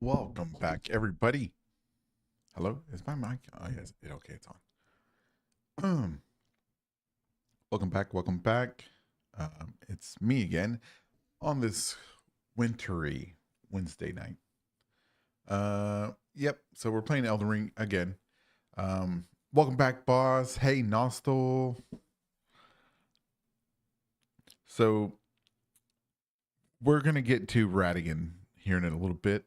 Welcome back, everybody. Hello, is my mic? Oh, yes. Okay, it's on. Welcome back. Welcome back. It's me again on this wintry Wednesday night. Yep. So we're playing Elden Ring again. Welcome back, boss. Hey, Nostal. So we're gonna get to Radigan here in a little bit.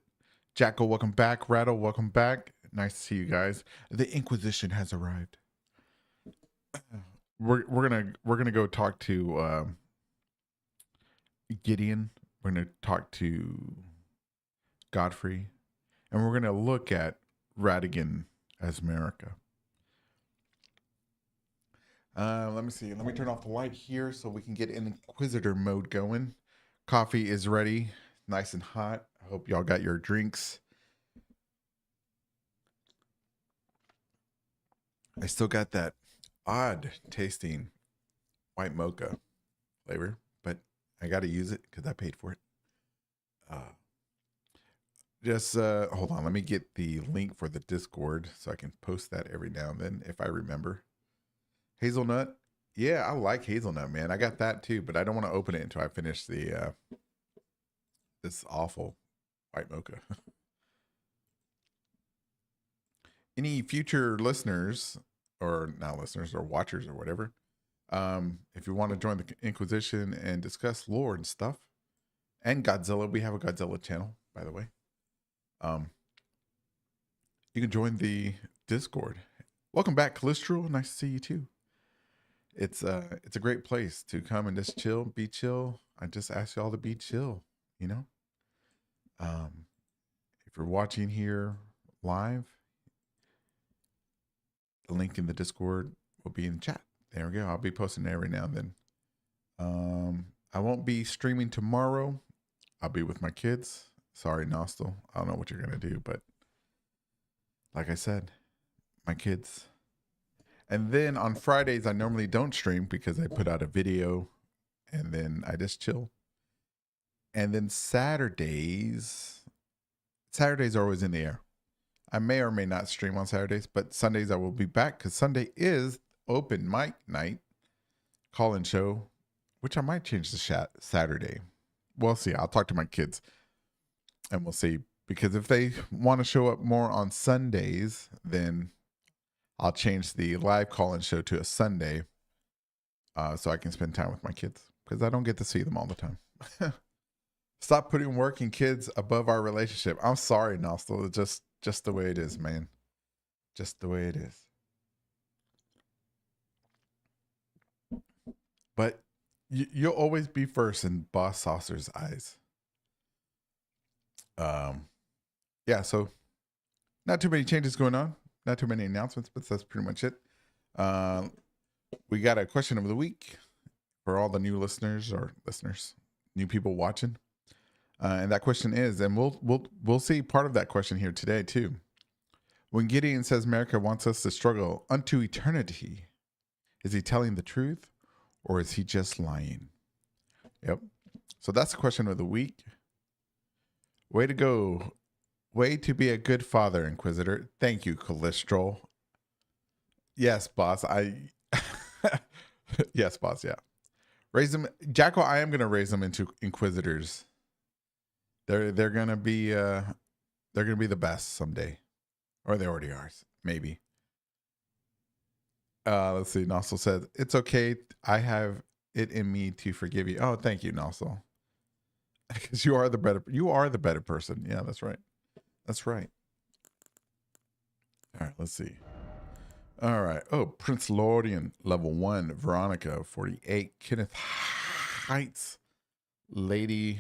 Jackal, welcome back. Rattle, welcome back. Nice to see you guys. The Inquisition has arrived. We're gonna go talk to Gideon. We're gonna talk to Godfrey, and we're gonna look at Radigan as America. Let me see. Let me turn off the light here so we can get Inquisitor mode going. Coffee is ready, nice and hot. I hope y'all got your drinks. I still got that odd tasting white mocha flavor, but I got to use it because I paid for it. Just hold on. Let me get the link for the Discord so I can post that every now and then if I remember. Hazelnut. Yeah, I like hazelnut, man. I got that too, but I don't want to open it until I finish the this awful white mocha. Any future listeners or not listeners or watchers or whatever, if you want to join the Inquisition and discuss lore and stuff, and Godzilla, we have a Godzilla channel, by the way. You can join the Discord. Welcome back, Calistral. Nice to see you too. It's a great place to come and just chill, be chill. I just ask y'all to be chill, you know. If you're watching here live, the link in the Discord will be in the chat. There we go. I'll be posting every now and then. I won't be streaming tomorrow. I'll be with my kids. Sorry, Nostal. I don't know what you're gonna do, but like I said, my kids. And then on Fridays, I normally don't stream because I put out a video and then I just chill. And then Saturdays are always in the air. I may or may not stream on Saturdays, but Sundays I will be back because Sunday is open mic night, call-in show, which I might change to Saturday. We'll see. I'll talk to my kids and we'll see. Because if they want to show up more on Sundays, then I'll change the live call-in show to a Sunday so I can spend time with my kids because I don't get to see them all the time. Stop putting work and kids above our relationship. I'm sorry, Nostal. It's just the way it is, man. Just the way it is. But you'll always be first in Boss Saucer's eyes. Yeah, so not too many changes going on. Not too many announcements, but that's pretty much it. We got a question of the week for all the new listeners, new people watching. And that question is, and we'll see part of that question here today too. When Gideon says America wants us to struggle unto eternity, is he telling the truth or is he just lying? Yep. So that's the question of the week. Way to go. Way to be a good father, Inquisitor. Thank you, Calistral. Yes, boss. Yes, boss. Yeah. Raise them, Jackal. I am gonna raise them into Inquisitors. They're gonna be the best someday, or they already are. Maybe. Let's see. Nossel says it's okay. I have it in me to forgive you. Oh, thank you, Nossel. Because you are the better person. Yeah, that's right. That's right. All right, let's see. All right. Oh, Prince Lordian, level 1. Veronica, 48. Kenneth Heights. Lady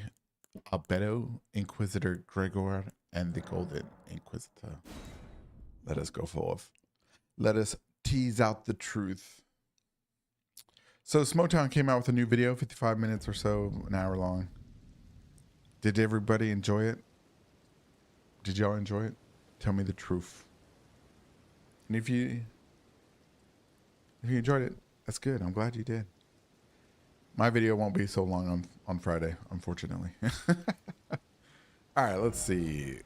Albedo, Inquisitor Gregor, and the Golden Inquisitor. Let us go forth. Let us tease out the truth. So Smotown came out with a new video, 55 minutes or so, an hour long. Did everybody enjoy it? Did y'all enjoy it? Tell me the truth. And if you enjoyed it, that's good. I'm glad you did. My video won't be so long on Friday, unfortunately. All right, let's see.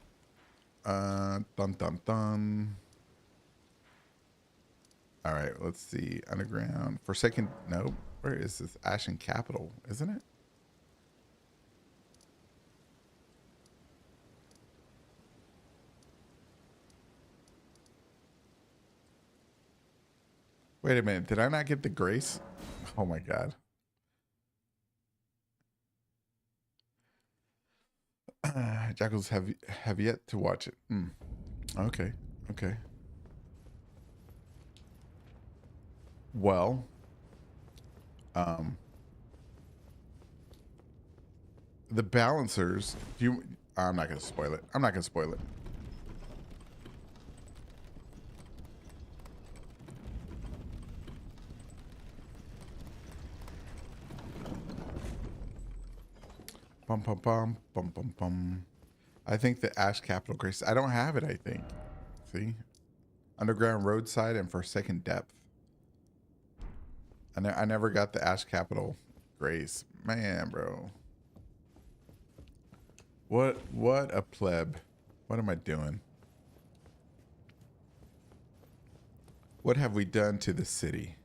Dun dun dun. All right, let's see. Underground. Forsaken. Nope. Where is this? Ashen Capital, isn't it? Wait a minute. Did I not get the grace? Oh my god. Jackals have yet to watch it. Okay. Okay. Well, the balancers. Do you? I'm not gonna spoil it. I'm not gonna spoil it. Bum bum bum bum bum bum. I think the Ash Capital Grace. I don't have it. I think. See, Underground Roadside and Forsaken Depth. I never got the Ash Capital Grace. Man, bro. What a pleb. What am I doing? What have we done to the city?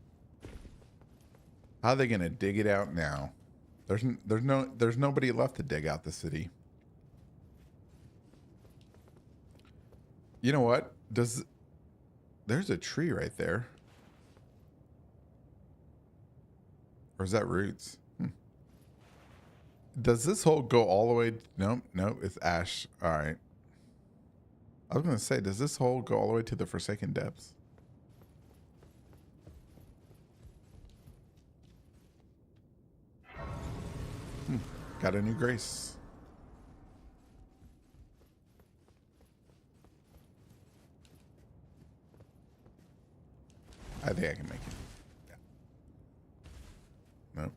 How are they gonna dig it out now? There's nobody left to dig out the city. You know what? There's a tree right there. Or is that roots? Does this hole go all the way? Nope, nope, it's ash. All right. I was going to say, does this hole go all the way to the Forsaken Depths? Got a new grace. I think I can make it. Yeah. Nope.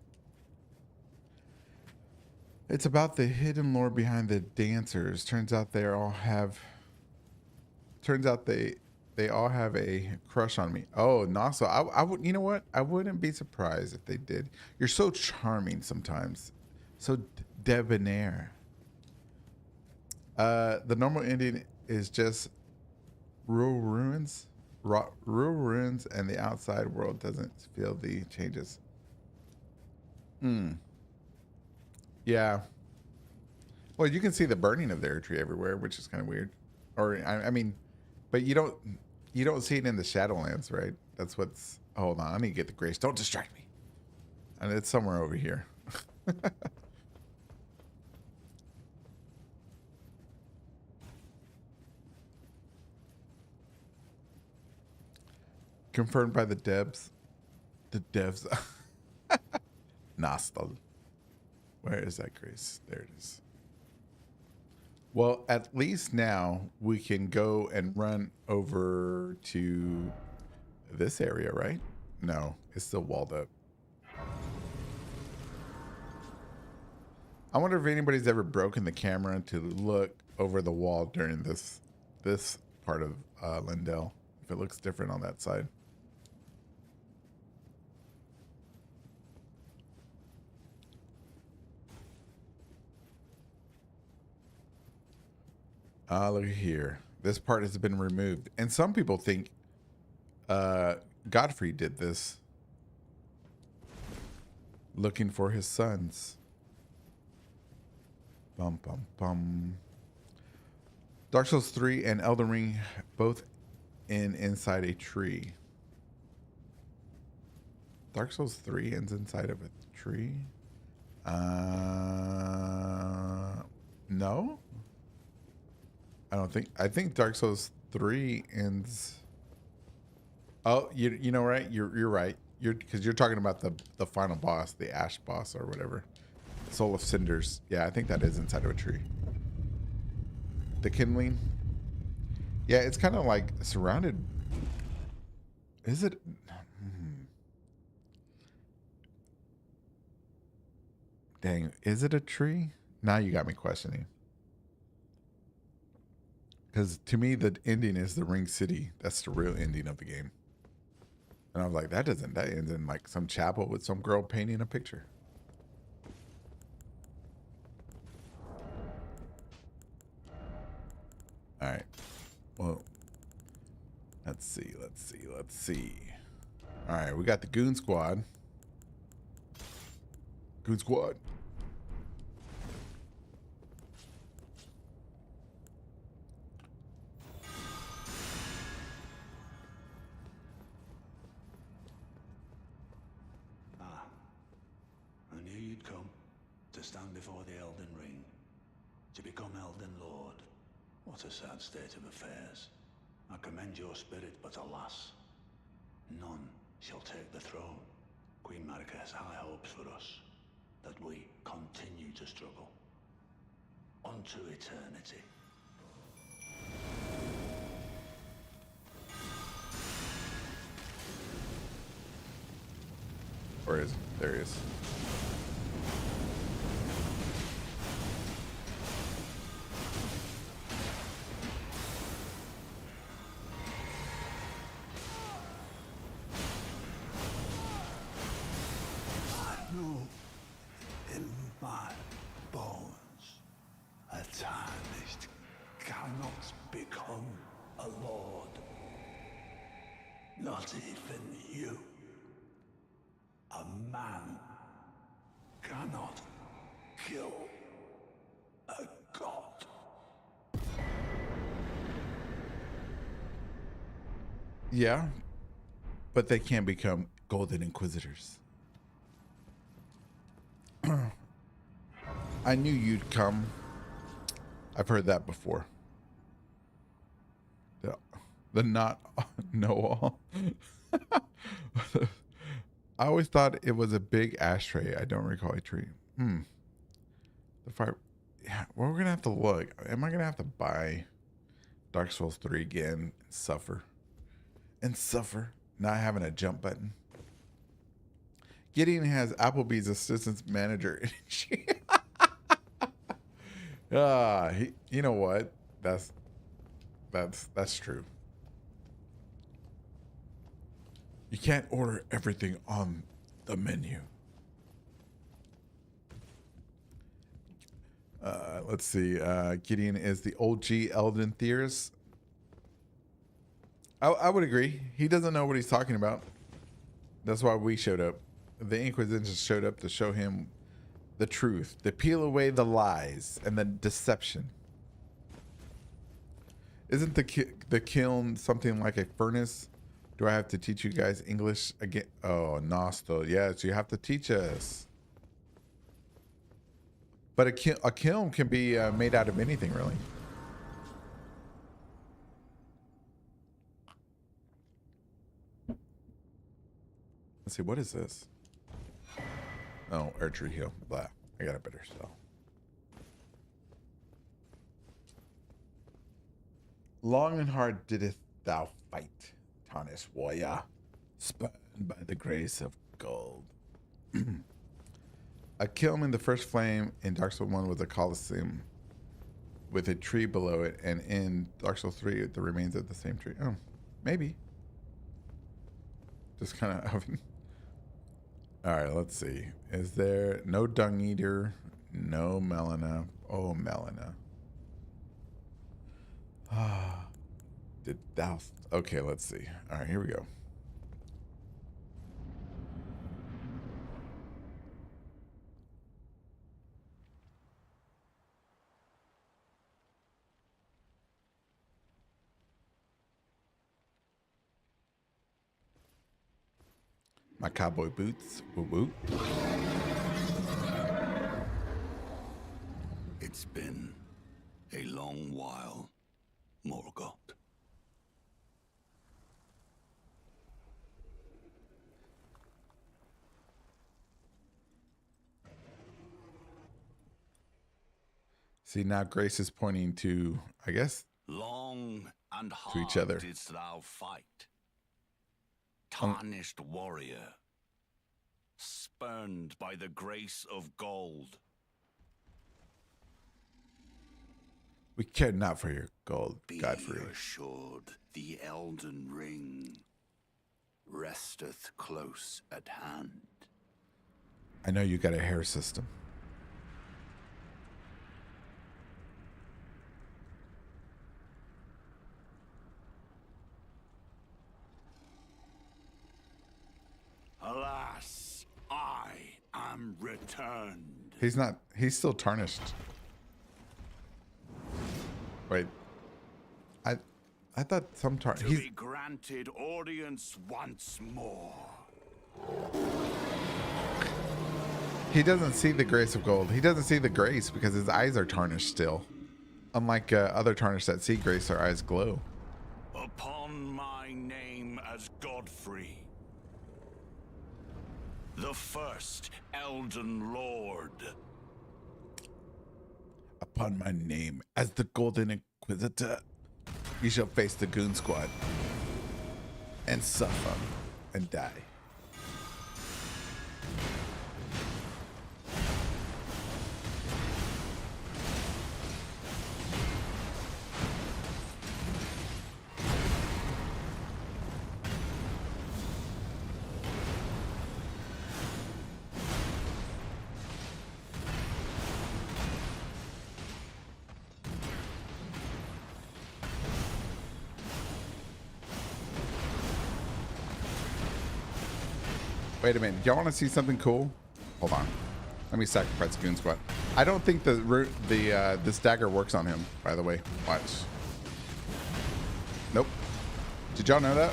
It's about the hidden lore behind the dancers. Turns out they all have a crush on me. Oh, Naso. I would, you know what? I wouldn't be surprised if they did. You're so charming sometimes. So debonair. The normal ending is just rural ruins. Rural ruins, and the outside world doesn't feel the changes. Yeah. Well, you can see the burning of the air tree everywhere, which is kind of weird. Or I mean, but you don't see it in the Shadowlands, right? That's what's. Hold on, I need to get the grace. Don't distract me. And it's somewhere over here. Confirmed by the devs. The devs. Nostal. Where is that grace? There it is. Well, at least now we can go and run over to this area, right? No, it's still walled up. I wonder if anybody's ever broken the camera to look over the wall during this part of Lindell. If it looks different on that side. Look here. This part has been removed. And some people think Godfrey did this. Looking for his sons. Bum, bum, bum. Dark Souls 3 and Elden Ring both inside a tree. Dark Souls 3 ends inside of a tree? No? I think Dark Souls 3 ends. Oh, you know, right? You're right. Because you're talking about the final boss, the Ash boss or whatever. Soul of Cinders. Yeah, I think that is inside of a tree. The kindling. Yeah, it's kind of like surrounded. Is it? Dang, is it a tree? Now you got me questioning. Because to me, the ending is the Ring City. That's the real ending of the game. And I was like, that ends in like some chapel with some girl painting a picture. All right. Well, let's see. All right, we got the Goon Squad. Goon Squad. I knew you'd come to stand before the Elden Ring, to become Elden Lord. What a sad state of affairs. I commend your spirit, but alas, none shall take the throne. Queen Marika has high hopes for us, that we continue to struggle. Unto eternity. Where is he? There he is. I know in my bones a tarnished cannot become a lord. Not even you. A man cannot kill a god. Yeah, but they can't become Golden Inquisitors. I knew you'd come. I've heard that before. The not know-all. I always thought it was a big ashtray. I don't recall a tree. The fire. Yeah, well, we're gonna have to look. Am I gonna have to buy Dark Souls 3 again and suffer? Not having a jump button. Gideon has Applebee's assistant manager. You know what? That's true. You can't order everything on the menu. Let's see. Gideon is the OG Elden theorist. I would agree. He doesn't know what he's talking about. That's why we showed up. The Inquisition showed up to show him the truth, to peel away the lies and the deception. Isn't the kiln something like a furnace? Do I have to teach you guys English again? Oh, Nostal. Yes, you have to teach us. But a kiln can be made out of anything, really. Let's see, what is this? Oh, archery hill. Blah. I got a better spell. Long and hard didst thou fight, Tarnished warrior, spurned by the grace of gold. A kiln in the first flame in Dark Souls 1 was a coliseum with a tree below it, and in Dark Souls 3, the remains of the same tree. Oh, maybe. Just kind of oven. All right, let's see. Is there no dung eater? No Melina. Oh, Melina. Did thou? Okay, let's see. All right, here we go. My cowboy boots. Woo woo. It's been a long while, Morgoth. See, now Grace is pointing to, I guess, Long and hard to each other. didst thou fight, tarnished warrior, spurned by the grace of gold. We care not for your gold, Be Godfrey. assured, the Elden Ring resteth close at hand. I know you got a hair system. returned. He's not. He's still tarnished. Wait. I thought some To be granted audience once more. He doesn't see the grace of gold. He doesn't see the grace because his eyes are tarnished still. Unlike other tarnished that see grace, their eyes glow. Upon my name as Godfrey, the first Elden Lord. Upon my name as the Golden Inquisitor, you shall face the Goon Squad and suffer and die. Wait a minute. Y'all want to see something cool? Hold on. Let me sacrifice Goon Squad. I don't think this dagger works on him, by the way. Watch. Nope. Did y'all know that?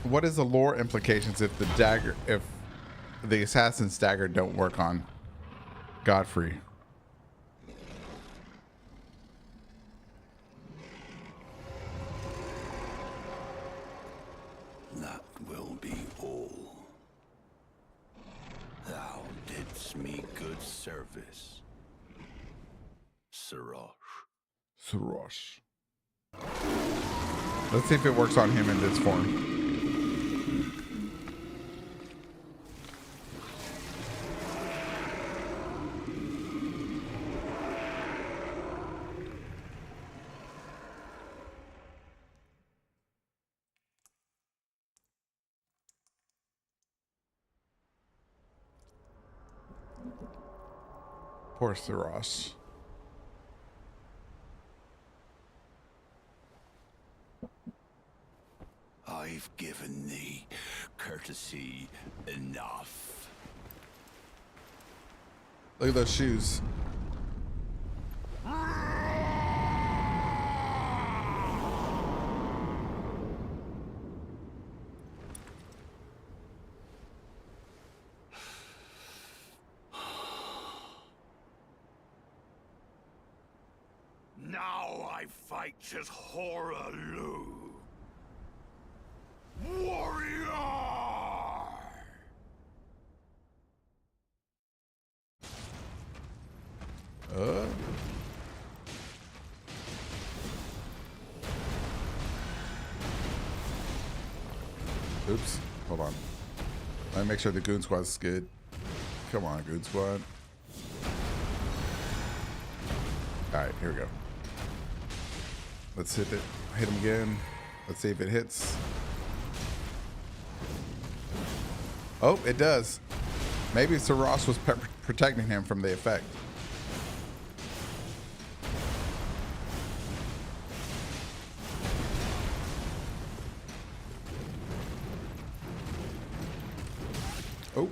What is the lore implications if the assassin's dagger don't work on Godfrey? That will be all. Thou didst me good service, Sirosh. Sirosh. Let's see if it works on him in this form. Poor Sirosh. I've given thee courtesy enough. Look at those shoes. Now I fight as Horalu. Warrior! Oops. Hold on. Let me make sure the Goon Squad's good. Come on, Goon Squad. Alright, here we go. Let's hit it. Hit him again. Let's see if it hits. Oh, it does. Maybe Sirosh was protecting him from the effect. Oh.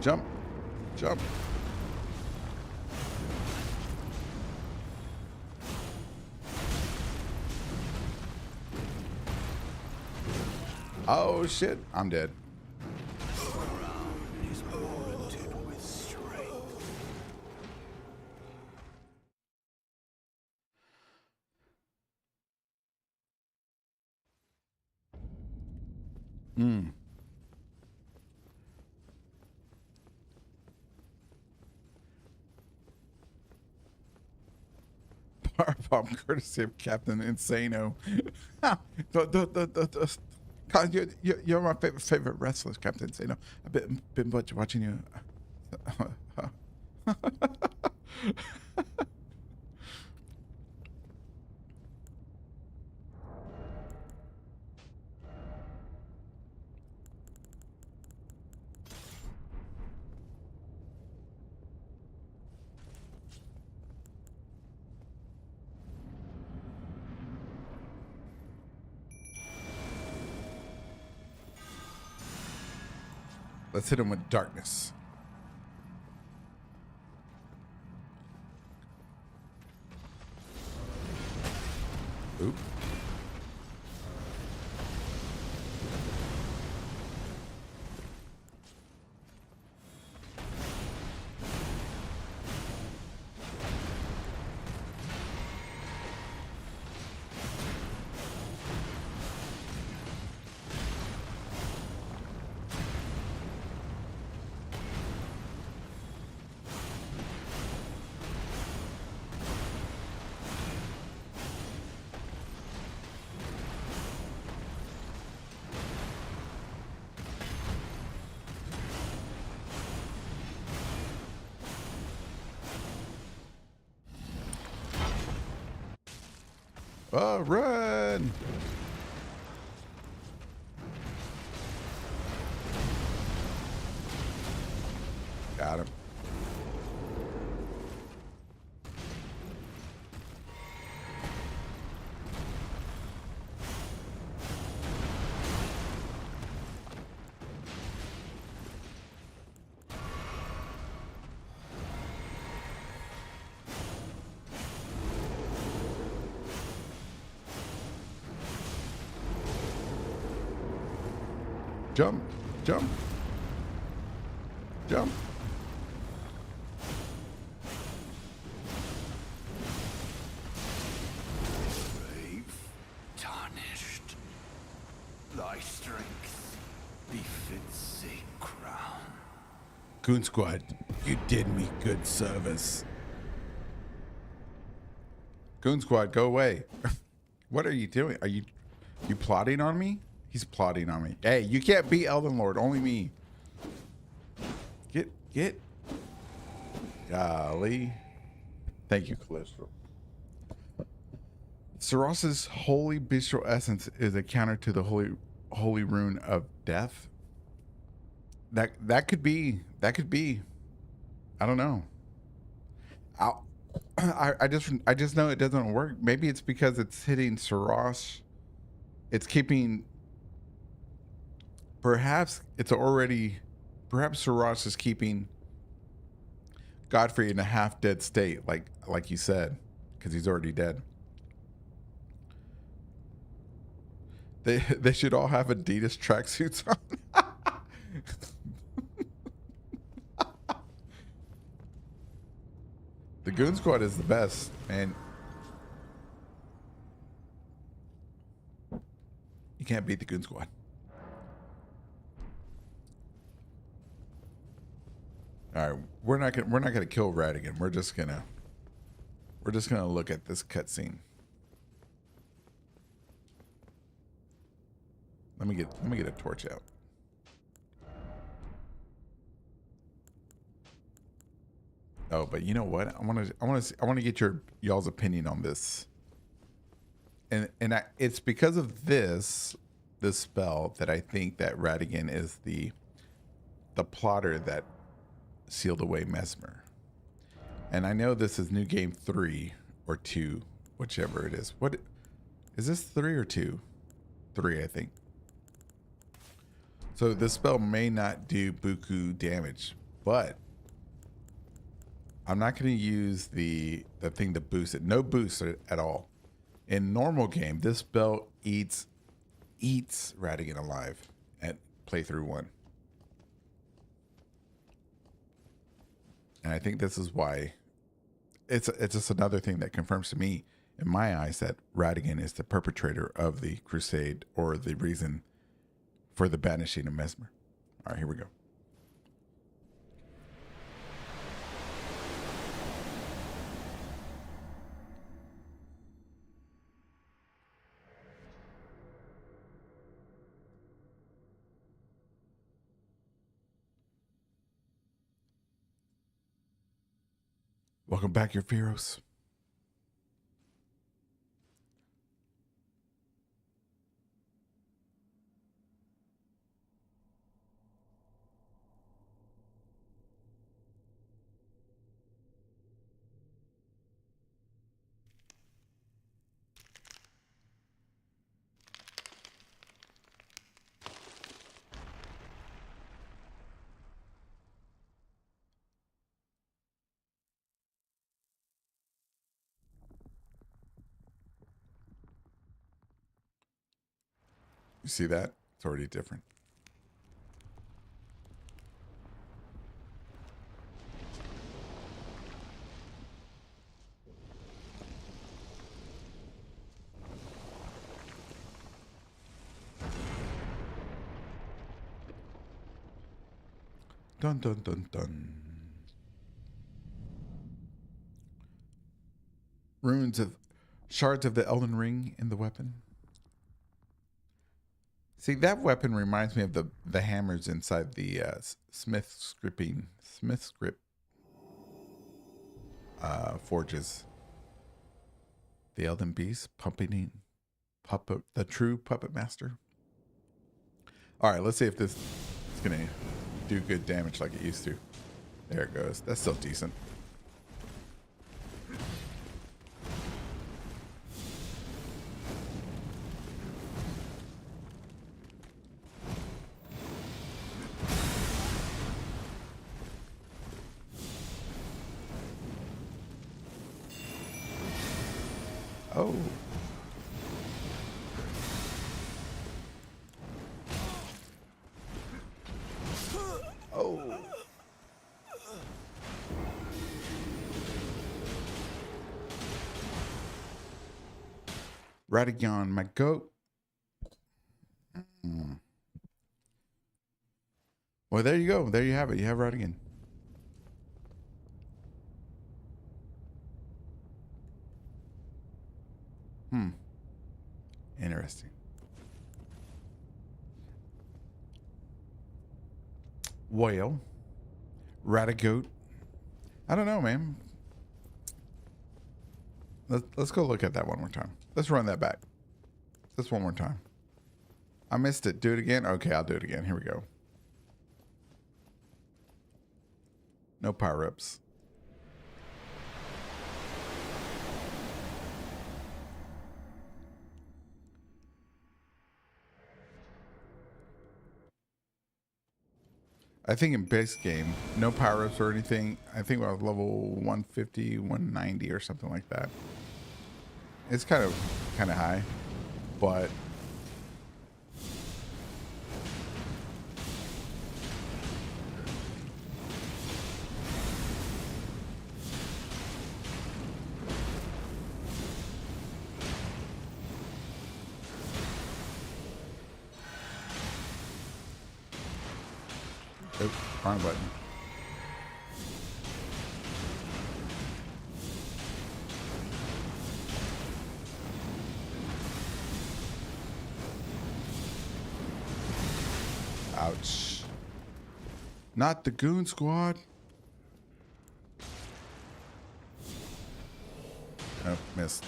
Jump. Jump. Oh shit, I'm dead. Is warranted with strength. Power bomb courtesy of Captain Insano. You're my favorite wrestler, Captain Insano. I've been watching you. Let's hit him with darkness. Oop. Oh, run! Got him. Jump, jump, jump. Brave, tarnished, thy strength befits a crown. Goon Squad, you did me good service. Goon Squad, go away. What are you doing? Are you plotting on me? He's plotting on me. Hey, you can't beat Elden Lord, only me. Get. Golly. Thank you, Callisto. Saros's holy bestial essence is a counter to the holy rune of death. That could be. I don't know. I just know it doesn't work. Maybe it's because it's hitting Saros. It's keeping. Perhaps Saros is keeping Godfrey in a half dead state, like you said, because he's already dead. They should all have Adidas tracksuits on. The Goon Squad is the best, man. You can't beat the Goon Squad. All right, we're not gonna kill Radigan. We're just gonna look at this cutscene. Let me get a torch out. Oh, but you know what? I want to get y'all's opinion on this. And it's because of this spell that I think that Radigan is the plotter that sealed away Mesmer. And I know this is new game 3 or 2, whichever it is. What is this, 3 or 2? 3, I think. So this spell may not do buku damage, but I'm not going to use the thing to boost it. No boost at all. In normal game, this spell eats Radigan alive at playthrough 1. And I think this is why it's just another thing that confirms to me in my eyes that Radigan is the perpetrator of the crusade, or the reason for the banishing of Mesmer. All right, here we go. Welcome back, your Fearos. You see that? It's already different. Dun dun dun dun. Runes of shards of the Elden Ring in the weapon. See, that weapon reminds me of the hammers inside the Smith script forges. The Elden Beast puppet, the true puppet master. All right, let's see if this is gonna do good damage like it used to. There it goes. That's still decent. Oh. Oh. Radigon, my goat. Well, there you go. There you have it. You have Radigan. Interesting. Well, Radigoat. I don't know, man. Let's go look at that one more time. Let's run that back. Just one more time. I missed it. Do it again? Okay, I'll do it again. Here we go. No power-ups. I think in base game, no power-ups or anything. I think we're level 150, 190 or something like that. It's kind of high, but oops, wrong button. Ouch. Not the goon squad. Oh, missed.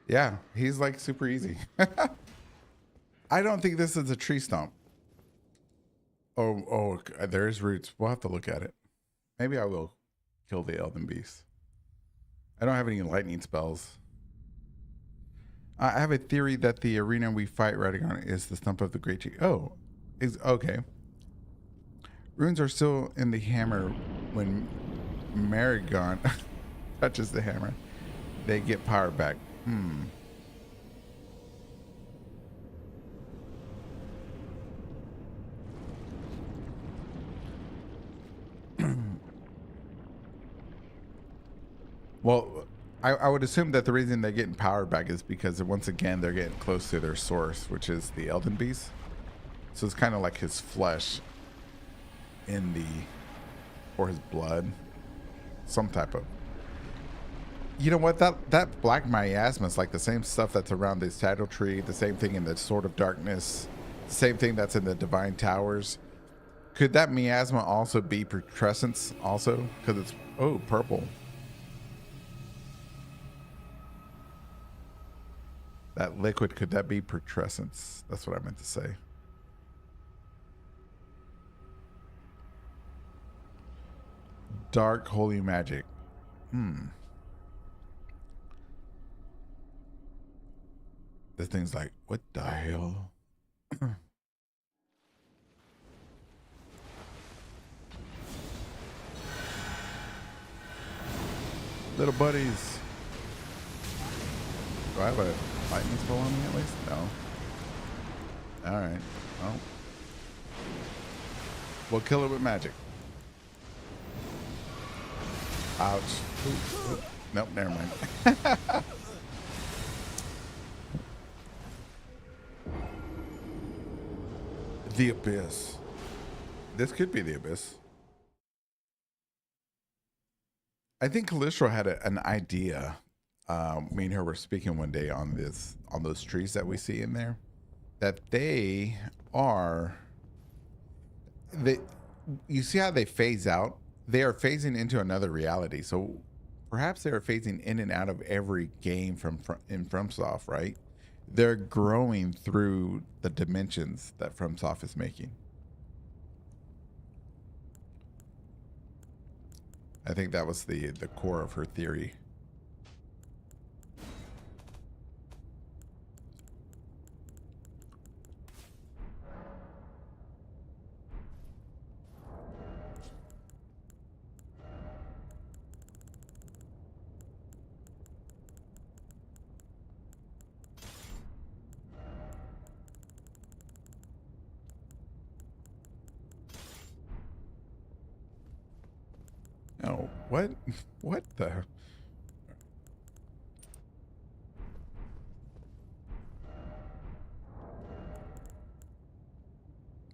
Yeah, he's like super easy. I don't think this is a tree stomp. Oh, there's roots. We'll have to look at it. Maybe I will kill the Elden Beast. I don't have any lightning spells. I have a theory that the arena we fight Radagon is the stump of the Great Tree. Oh, is okay. Runes are still in the hammer when Marigon touches the hammer. They get power back. Well, I would assume that the reason they're getting power back is because once again they're getting close to their source, which is the Elden Beast. So it's kind of like his flesh or his blood, some type of. You know what? That black miasma is like the same stuff that's around the saddle tree, the same thing in the Sword of Darkness, the same thing that's in the Divine Towers. Could that miasma also be putrescence also? Because it's purple. That liquid, could that be putrescence? That's what I meant to say. Dark holy magic. This thing's like, what the hell? Little buddies. Do I have a lightning spell on me at least? No. Alright. Well. We'll kill it with magic. Ouch. Ooh. Nope, never mind. The abyss. This could be the abyss. I think Calistro had an idea. Me and her were speaking one day on those trees that we see in there, that they are. You see how they phase out? They are phasing into another reality. So perhaps they are phasing in and out of every game in FromSoft, right? They're growing through the dimensions that FromSoft is making. I think that was the core of her theory. Oh, what? What the?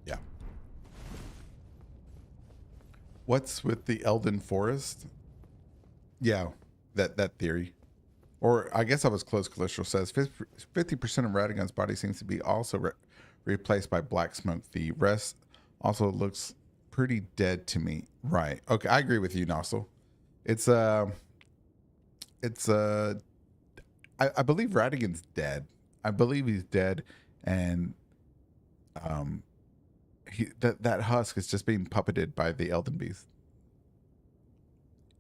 Yeah. What's with the Elden Forest? Yeah, that theory. Or I guess I was close. Calistro says 50% of Radagon's body seems to be also replaced by black smoke. The rest also looks pretty dead to me. Right. Okay, I agree with you, Nozzle. It's I believe Radigan's dead. I believe he's dead, and that husk is just being puppeted by the Elden Beast.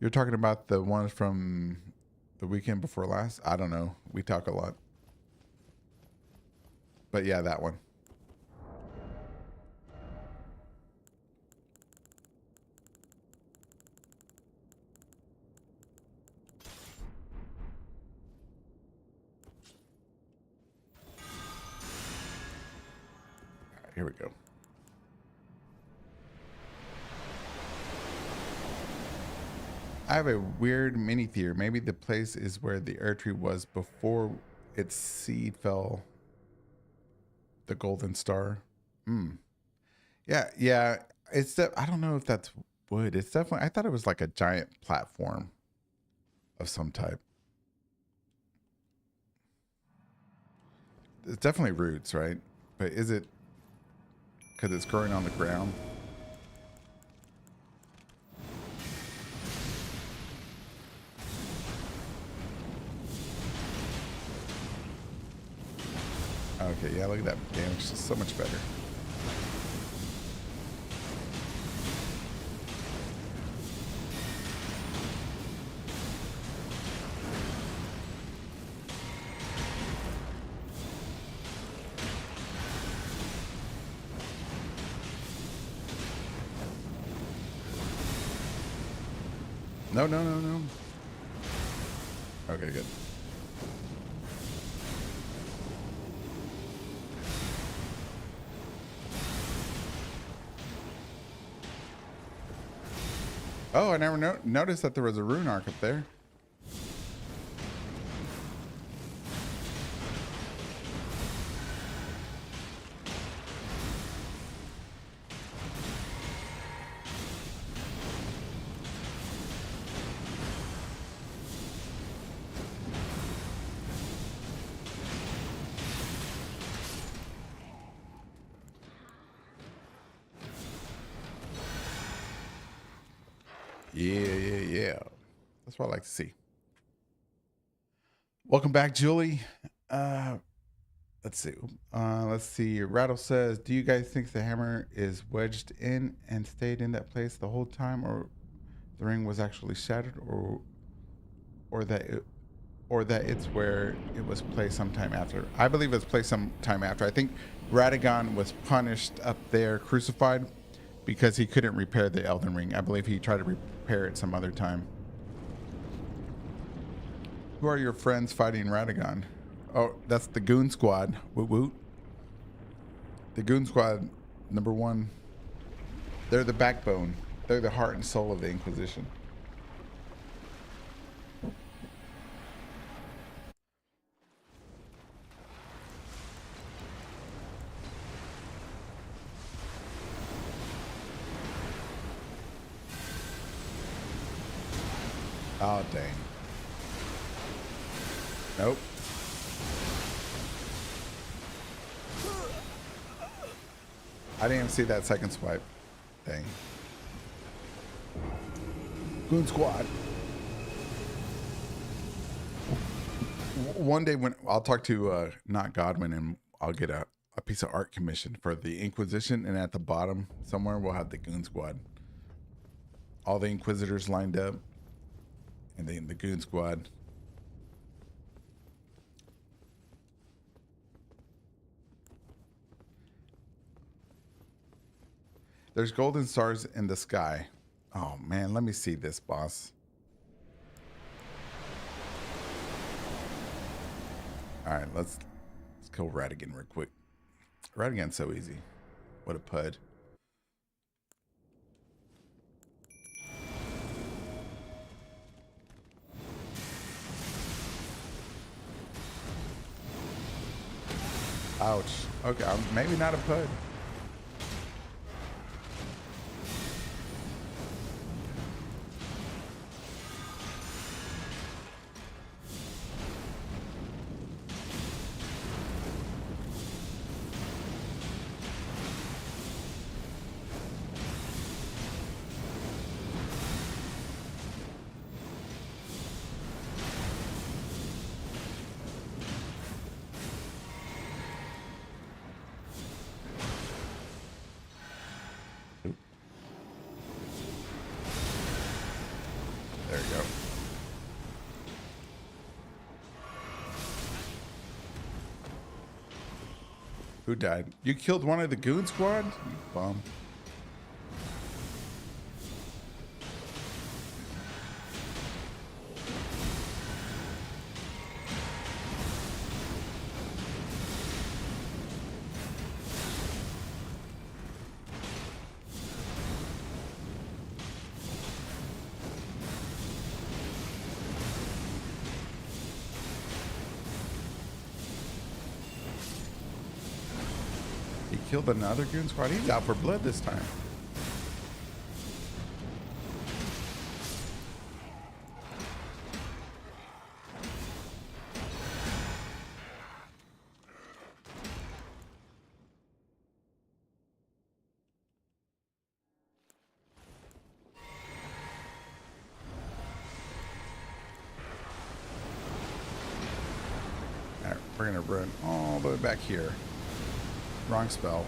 You're talking about the ones from the weekend before last? I don't know. We talk a lot. But yeah, that one. All right, here we go. I have a weird mini theory. Maybe the place is where the Erdtree was before its seed fell. The golden star. Yeah. I don't know if that's wood. It's definitely. I thought it was like a giant platform of some type. It's definitely roots, right? But is it because it's growing on the ground? Okay, yeah, look at that damage. It's so much better. No. Okay, good. Oh, I never noticed that there was a rune arc up there. Yeah. That's what I like to see. Welcome back, Julie. Let's see. Let's see. Rattle says, "Do you guys think the hammer is wedged in and stayed in that place the whole time, or the ring was actually shattered, or that it, or that it's where it was placed sometime after?" I believe it was placed sometime after. I think Radagon was punished up there, crucified, because he couldn't repair the Elden Ring. I believe he tried to repair it some other time. Who are your friends fighting Radagon? Oh, that's the Goon Squad. Woot woot. The Goon Squad, number one. They're the backbone. They're the heart and soul of the Inquisition. Oh, dang. Nope. I didn't even see that second swipe. Dang. Goon Squad. One day when I'll talk to not Godwin, and I'll get a piece of art commission for the Inquisition, and at the bottom somewhere we'll have the Goon Squad. All the Inquisitors lined up, and then the Goon Squad. There's golden stars in the sky. Oh man, let me see this, boss. All right, let's kill Radigan real quick. Radigan's so easy. What a pud. Ouch. Okay, maybe not a pud. There you go. Who died? You killed one of the Goon Squad? You bum. He killed another Goon Squad? He's out for blood this time. All right, we're gonna run all the way back here. Wrong spell.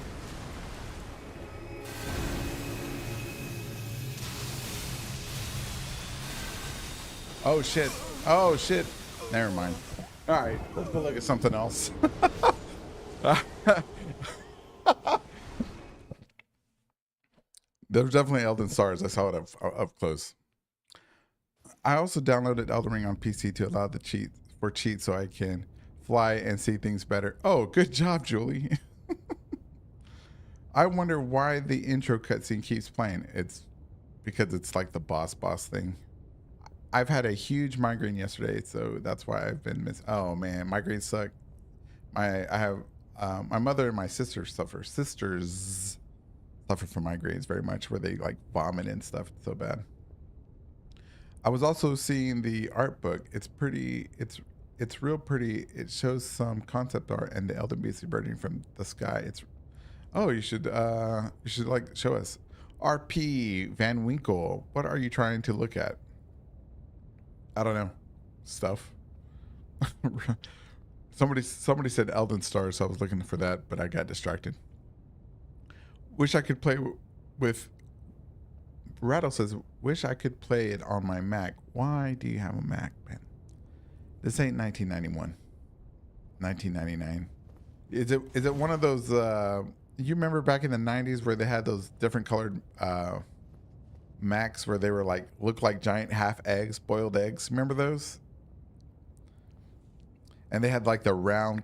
Oh shit. Oh shit. Never mind. All right, let's go look at something else. There's definitely Elden Stars. I saw it up close. I also downloaded Elden Ring on PC to allow the cheats so I can fly and see things better. Oh, good job, Julie. I wonder why the intro cutscene keeps playing. It's because it's like the boss thing. I've had a huge migraine yesterday, so that's why I've been missing. Oh man, migraines suck. I have my mother and my sisters suffer from migraines very much, where they like vomit and stuff. It's so bad. I was also seeing the art book. It's pretty. It's real pretty. It shows some concept art and the Elden Beast emerging from the sky. It's oh, you should like show us. RP Van Winkle. What are you trying to look at? I don't know. Stuff. Somebody said Elden Star, so I was looking for that, but I got distracted. Wish I could play with. Rattle says, "Wish I could play it on my Mac." Why do you have a Mac, man? This ain't 1991, 1999. Is it one of those? You remember back in the 90s where they had those different colored Macs where they were like looked like giant half eggs, boiled eggs. Remember those? And they had like the round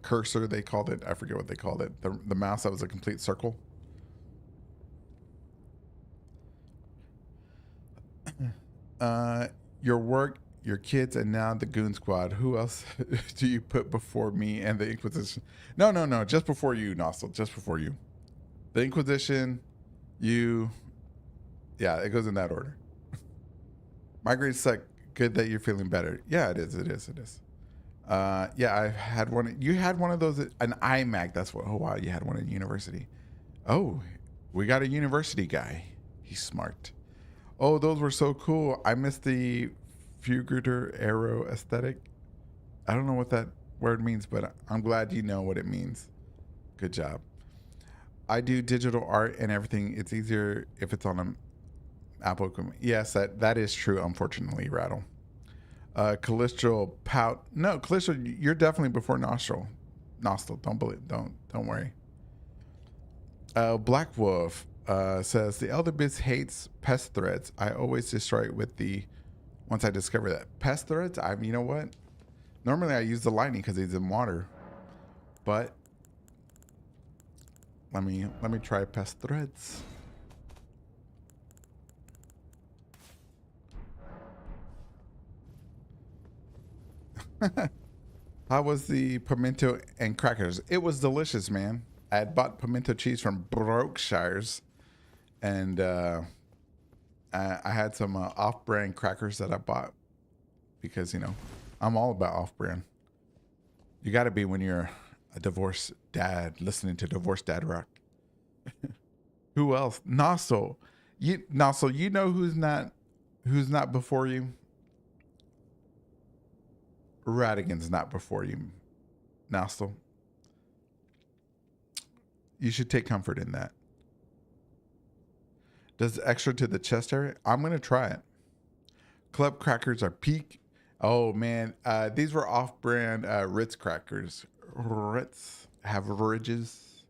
cursor, they called it. I forget what they called it. The mouse that was a complete circle. Your work, your kids, and now the Goon Squad. Who else do you put before me and the Inquisition? No. Just before you, Nostal. Just before you. The Inquisition, you. Yeah, it goes in that order. My grades suck. Good that you're feeling better. Yeah, it is. Yeah, I had one. You had one of those, an iMac. That's what. Oh wow, you had one in university. Oh, we got a university guy. He's smart. Oh, those were so cool. I missed the Fugiter arrow aesthetic. I don't know what that word means, but I'm glad you know what it means. Good job. I do digital art and everything. It's easier if it's on an Apple equipment. Yes, that is true. Unfortunately, Rattle. Calistral pout. No, Calistral, you're definitely before Nostril. Nostal. Don't believe. Don't worry. Black Wolf says the Elder Biz hates pest threads. I always destroy it with the. Once I discover that pest threads, you know what? Normally I use the lightning because he's in water, but let me try pest threads. How was the pimento and crackers? It was delicious, man. I had bought pimento cheese from Brokeshires, and I had some off-brand crackers that I bought because, I'm all about off-brand. You got to be when you're a divorced dad listening to Divorced Dad Rock. Who else? Nosso. You know who's not before you? Radigan's not before you, Nostal. You should take comfort in that. Does extra to the chest area? I'm going to try it. Club crackers are peak. Oh, man. These were off-brand Ritz crackers. Ritz have ridges.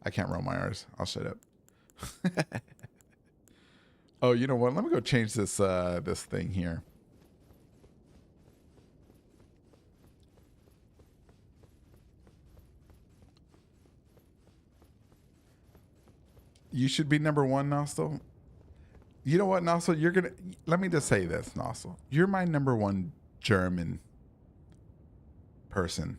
I can't roll my R's. I'll shut up. Oh, you know what? Let me go change this this thing here. You should be number one, Nostal. You know what, Nostal? Let me just say this, Nostal. You're my number one German person.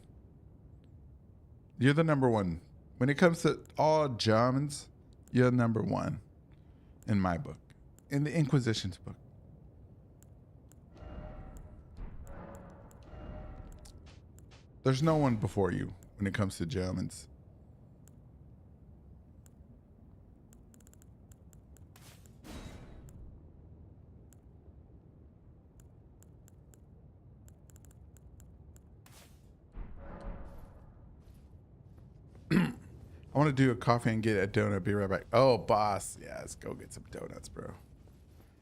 You're the number one. When it comes to all Germans, you're number one in my book, in the Inquisition's book. There's no one before you when it comes to Germans. I want to do a coffee and get a donut. Be right back. Oh, boss. Yeah, let's go get some donuts, bro.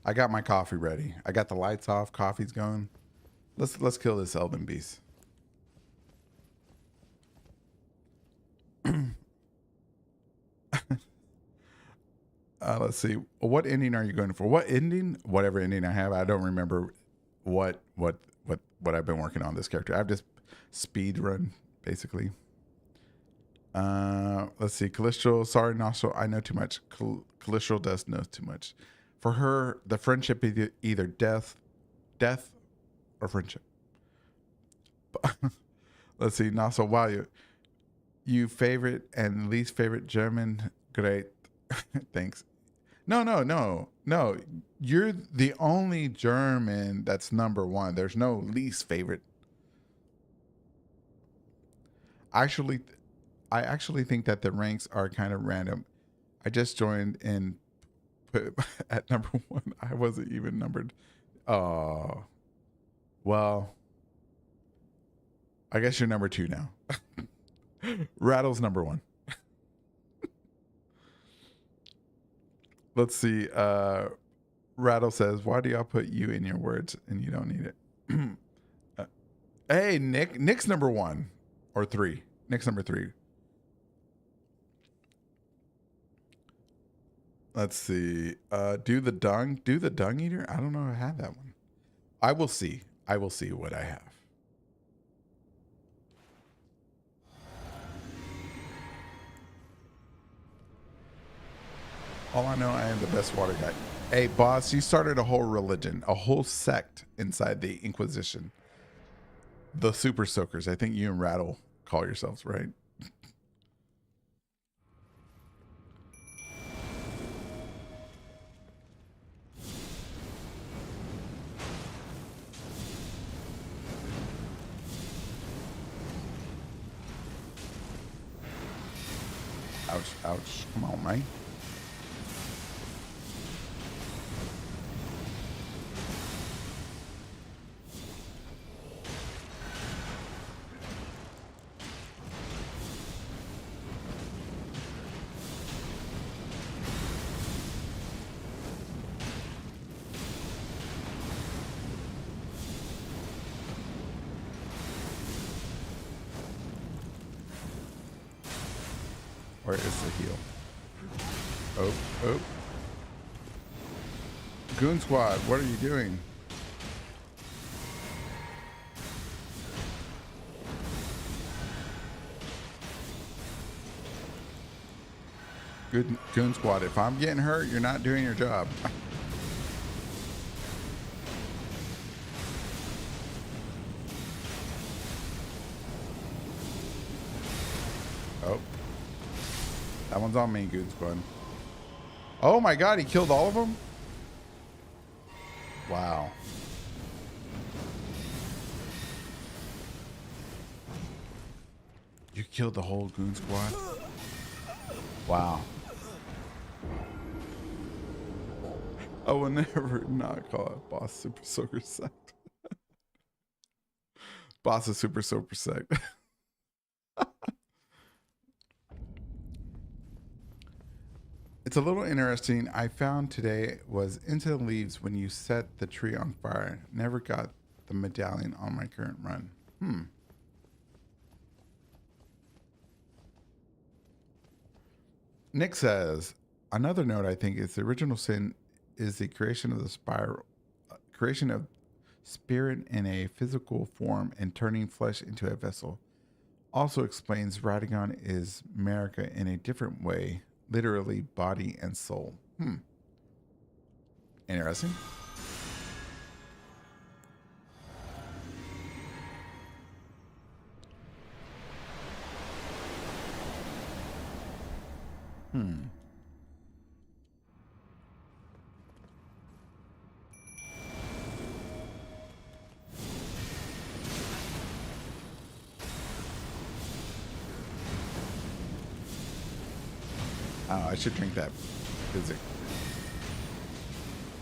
I got my coffee ready. I got the lights off. Coffee's going. Let's kill this Elden Beast. Let's see. What ending are you going for? What ending? Whatever ending I have. I don't remember what I've been working on this character. I've just speed run basically. Let's see. Calistral, sorry, Nostril, I know too much. Calistral does know too much. For her, the friendship is either death, or friendship. Let's see. Nostril, wow, you favorite and least favorite German? Great. Thanks. No. You're the only German that's number one. There's no least favorite. Actually, I actually think that the ranks are kind of random. I just joined and put at number one. I wasn't even numbered. Oh, well, I guess you're number 2 now. Rattle's number 1. Let's see. Rattle says, why do y'all put you in your words and you don't need it? Hey, Nick. Nick's number 1 or 3. Nick's number 3. Let's see. Do the dung eater? I don't know if I have that one. I will see. I will see what I have. All I know, I am the best water guy. Hey, boss, you started a whole religion, a whole sect inside the Inquisition. The Super Soakers. I think you and Rattle call yourselves, right? Ouch, ouch. Come on, man. Where is the heal? Oh, oh. Goon Squad, what are you doing? Good Goon Squad, if I'm getting hurt, you're not doing your job. Oh. That one's on me, Goon Squad. Oh my god, he killed all of them? Wow. You killed the whole Goon Squad? Wow. I will never not call it Boss Super Soaker Sect. Boss of Super Soaker Sect. It's a little interesting. I found today was Into the Leaves when you set the tree on fire. Never got the medallion on my current run. Nick says, another note I think is the original sin is the creation of the creation of spirit in a physical form and turning flesh into a vessel. Also explains Radagon is America in a different way, literally body and soul. Interesting. Oh, I should drink that physic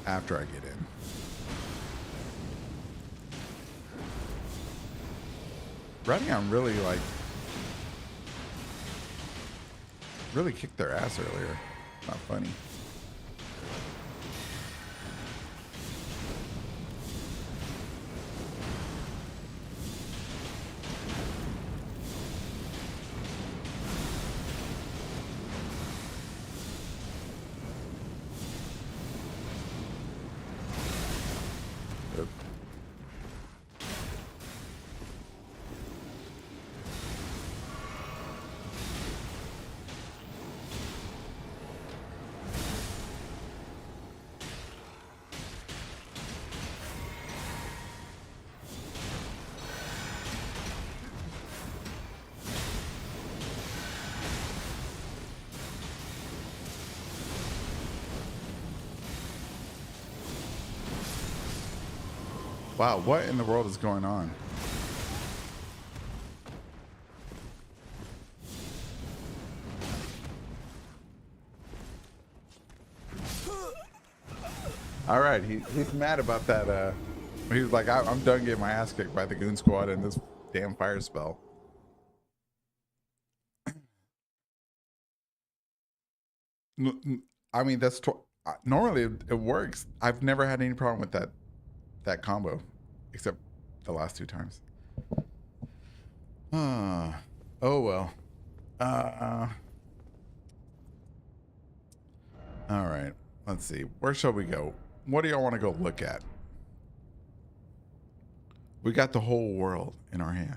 after I get in. Radagon really kicked their ass earlier. Not funny. Wow, what in the world is going on? All right, he's mad about that. He was like, I'm done getting my ass kicked by the Goon Squad, and this damn fire spell. I mean, that's normally it works. I've never had any problem with that combo, except the last 2 times. Oh well. All right. Let's see. Where shall we go? What do y'all want to go look at? We got the whole world in our hand.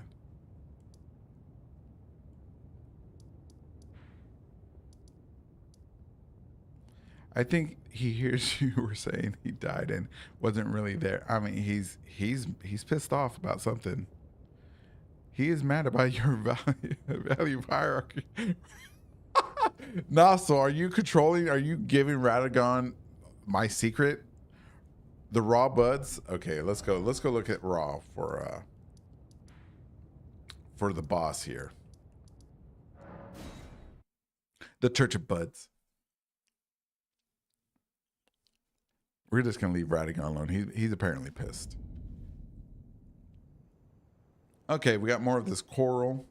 I think he hears you were saying he died and wasn't really there. I mean, he's pissed off about something. He is mad about your value hierarchy. Nah, so are you controlling? Are you giving Radagon my secret? The raw buds? Okay, let's go. Let's go look at raw for the boss here. The Church of Buds. We're just gonna leave Radagon alone. He's apparently pissed. Okay, we got more of this coral.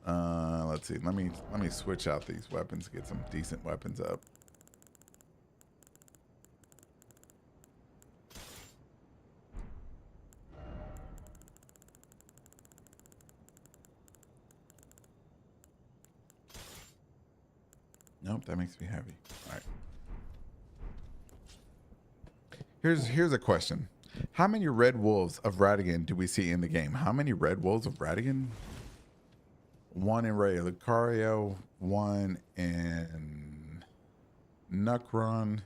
Let's see. Let me switch out these weapons, get some decent weapons up. Nope, that makes me heavy. All right. Here's a question. How many red wolves of Radagon do we see in the game? How many red wolves of Radagon? 1 in Ray Lucario, 1 in Nukron,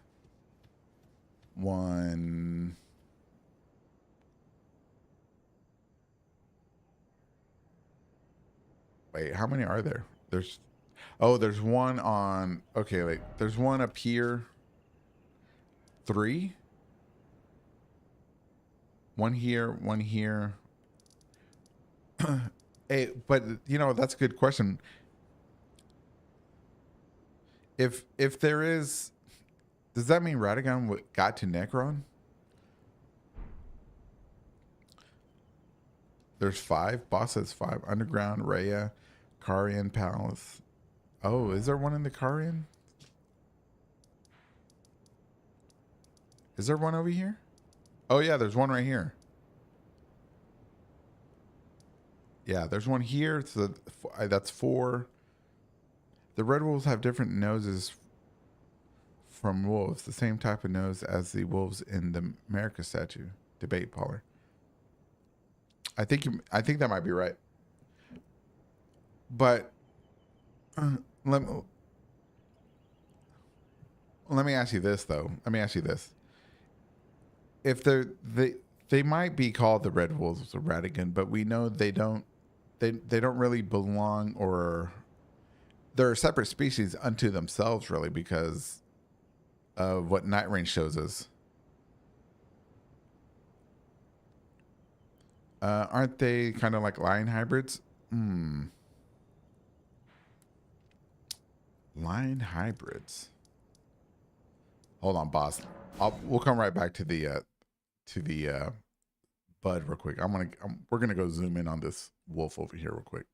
1. Wait, how many are there? There's 1 on. Okay, wait. There's 1 up here. 3. 1 here, 1 here. Hey, but you know, that's a good question. If there is, does that mean Radagon got to Necron? There's 5. Boss says 5. Underground, Rhea, Karian Palace. Oh, is there 1 in the Karian? Is there 1 over here? Oh yeah, there's 1 right here. Yeah, there's 1 here. So that's 4. The red wolves have different noses from wolves. The same type of nose as the wolves in the America statue. Debate, Poller. I think that might be right. But let me ask you this though. Let me ask you this. If they might be called the red wolves of Radagon, but we know they don't really belong, or they're a separate species unto themselves, really, because of what Night Rain shows us. Aren't they kind of like lion hybrids? Lion hybrids. Hold on, boss. We'll come right back to the bud real quick. We're gonna go zoom in on this wolf over here real quick.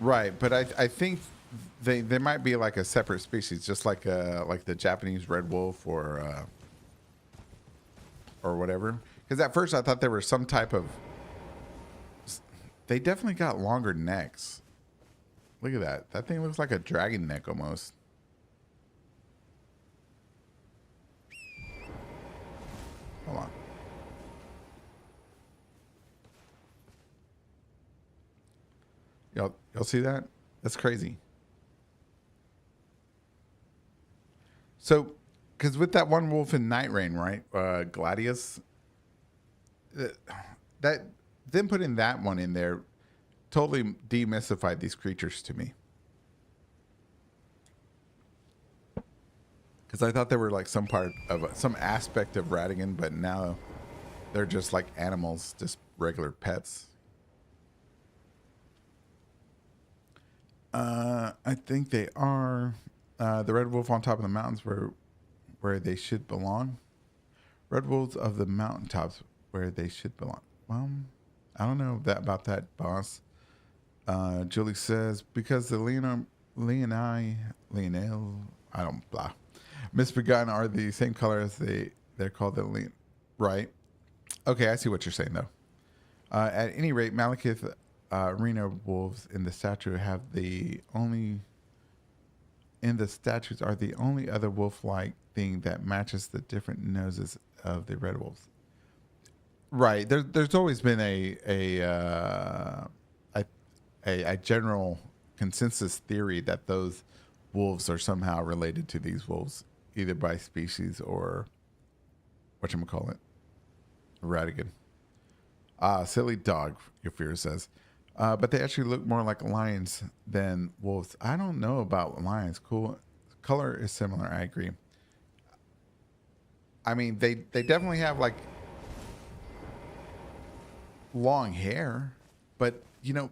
Right, but I think they might be like a separate species, just like the Japanese red wolf or whatever. Because at first I thought they were some type of. They definitely got longer necks. Look at that. That thing looks like a dragon neck almost. Hold on. Y'all see that? That's crazy. So, because with that one wolf in Night Rain, right? Gladius. That them putting that one in there totally demystified these creatures to me. Because I thought they were like some part of some aspect of Radagon, but now they're just like animals, just regular pets. I think they are. The red wolf on top of the mountains where they should belong. Red wolves of the mountaintops where they should belong. Well, I don't know that about that, boss. Julie says because the Leonel, I don't blah. Misbegotten are the same color as they're called the Leon. Right. Okay, I see what you're saying though. At any rate, Malekith arena wolves in the statue have the only in the statues are the only other wolf-like thing that matches the different noses of the red wolves. Right. There's always been a general consensus theory that those wolves are somehow related to these wolves, either by species or whatchamacallit, Radigan. Ah, silly dog, your fear says. But they actually look more like lions than wolves. I don't know about lions. Cool. Color is similar. I agree. I mean, they definitely have like long hair, but you know,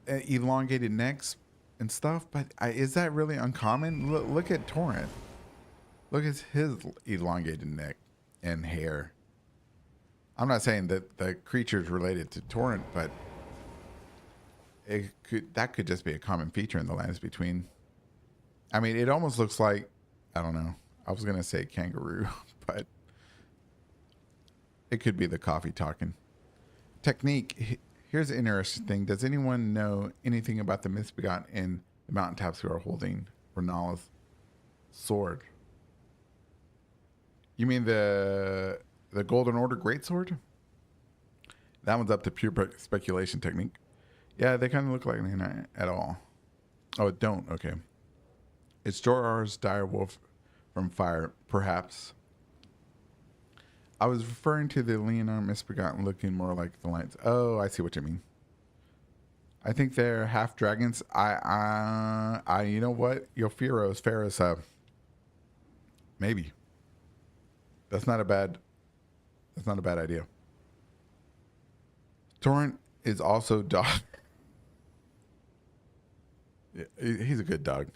elongated necks and stuff. But is that really uncommon? Look at Torrent. Look at his elongated neck and hair. I'm not saying that the creature is related to Torrent, but that could just be a common feature in the lands between. I mean, it almost looks like, I don't know. I was gonna say kangaroo, but it could be the coffee talking. Technique. Here's an interesting thing. Does anyone know anything about the misbegotten in the mountaintops who are holding Renala's sword? You mean the Golden Order Greatsword? That one's up to pure speculation technique. Yeah, they kind of look like me at all. Oh, it don't. Okay. It's Jorar's dire wolf from fire, perhaps. I was referring to the Leonard misbegotten looking more like the lions. Oh, I see what you mean. I think they're half dragons. You know what? Yofiros, Ferris, maybe. That's not a bad idea. Torrent is also dog. He's a good dog.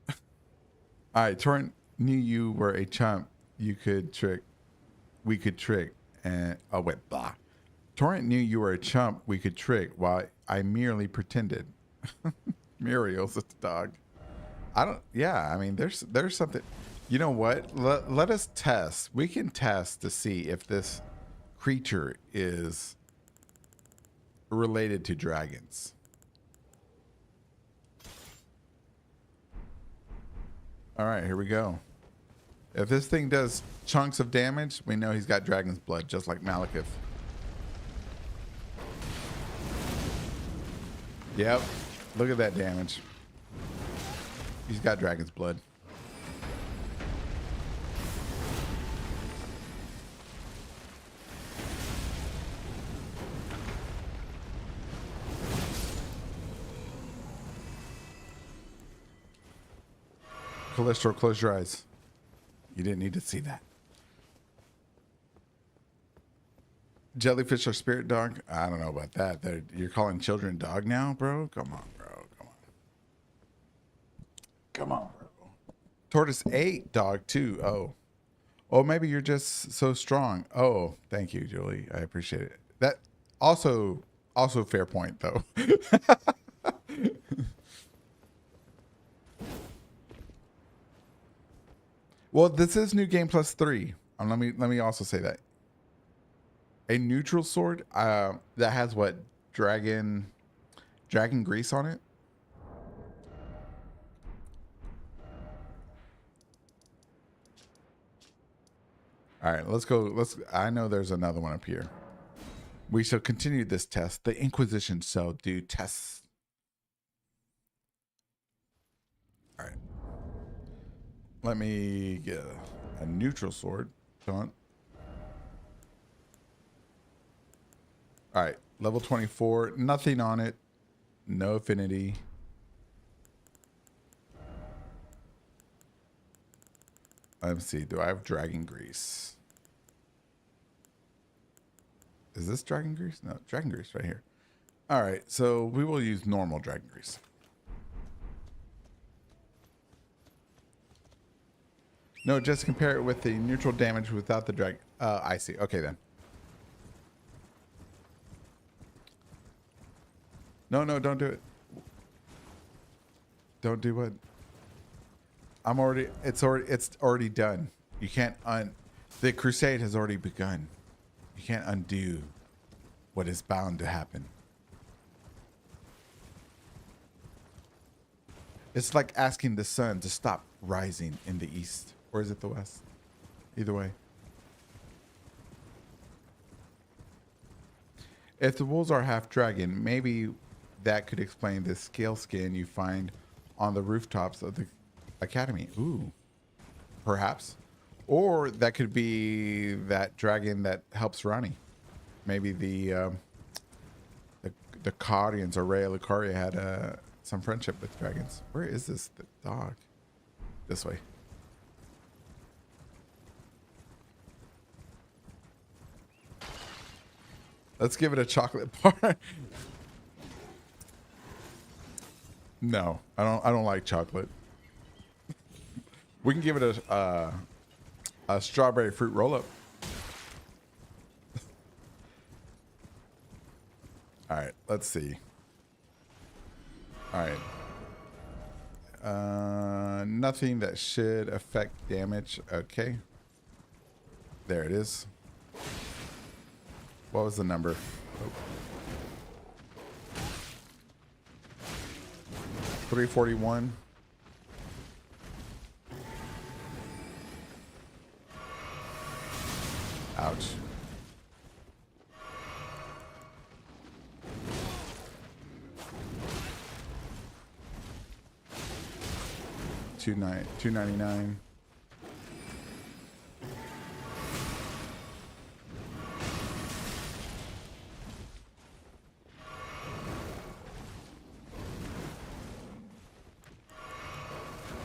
All right, Torrent knew you were a chump. We could trick, and oh wait, blah. Torrent knew you were a chump we could trick while I merely pretended. Muriel's the dog. I mean, there's something. You know what? Let us test. We can test to see if this creature is related to dragons. All right, here we go. If this thing does chunks of damage, we know he's got dragon's blood, just like Malekith. Yep. Look at that damage. He's got dragon's blood. Callisto, close your eyes. You didn't need to see that. Jellyfish or spirit dog? I don't know about that. You're calling children dog now, bro? Come on, bro. Come on, bro. Tortoise ate dog too. Oh. Oh, maybe you're just so strong. Oh, thank you, Julie. I appreciate it. That also fair point though. Well, this is new game plus 3. Let me also say that. A neutral sword that has what? Dragon grease on it? All right, let's go. I know there's another one up here. We shall continue this test. The Inquisition shall do tests. All right. Let me get a neutral sword. Taunt. All right. Level 24. Nothing on it. No affinity. Let's see. Do I have dragon grease? Is this dragon grease? No, dragon grease right here. All right, so we will use normal dragon grease. No, just compare it with the neutral damage without the dragon. I see. Okay, then. No, no, don't do it. Don't do what? It's already done. You can't the crusade has already begun. You can't undo what is bound to happen. It's like asking the sun to stop rising in the east. Or is it the west? Either way. If the wolves are half dragon, maybe that could explain the scale skin you find on the rooftops of the academy. Ooh, perhaps. Or that could be that dragon that helps Ronnie. Maybe the Carians or Rhea Lucaria had some friendship with dragons. Where is this dog? This way. Let's give it a chocolate bar. No, I don't like chocolate. We can give it a strawberry fruit roll-up. All right, let's see. All right. Nothing that should affect damage. Okay. There it is. What was the number? Oh. 341. Ouch. $2.99.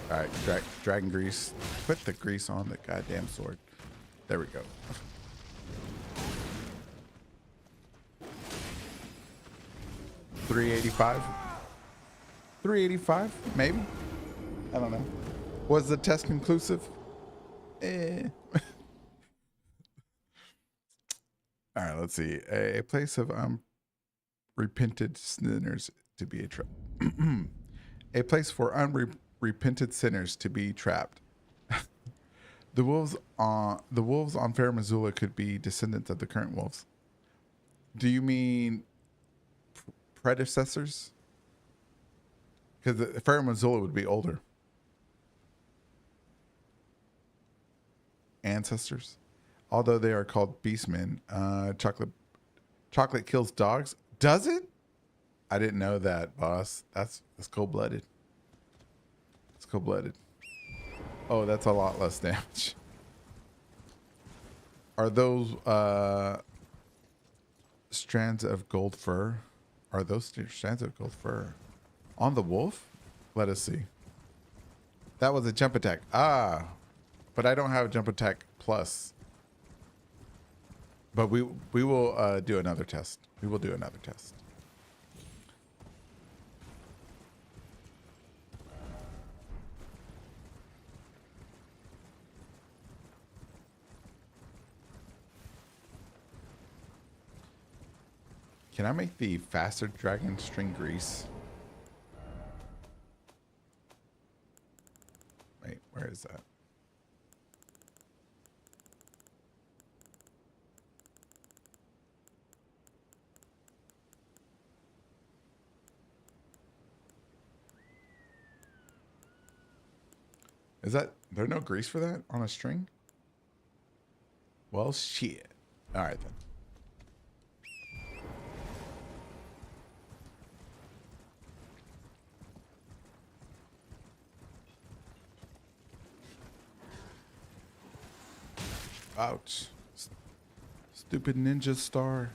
All right, dragon grease. Put the grease on the goddamn sword. There we go. $385. $385, maybe. I don't know. Was the test conclusive? Eh. All right, let's see. A place of repented sinners to be a trap. A place for unrepented sinners to be trapped. The wolves on Fair Missoula could be descendants of the current wolves. Do you mean predecessors? Because Fair Missoula would be older. Ancestors, although they are called beastmen. Chocolate kills dogs. Does it? I didn't know that, boss. That's cold-blooded. It's cold-blooded. Oh, that's a lot less damage. Are those strands of gold fur? Are those strands of gold fur on the wolf? Let us see. That was a jump attack. Ah, but I don't have jump attack plus. But we will do another test. We will do another test. Can I make the faster dragon string grease? Wait, where is that? Is that, there's no grease for that on a string? Well, shit. All right, then. Ouch. Stupid ninja star.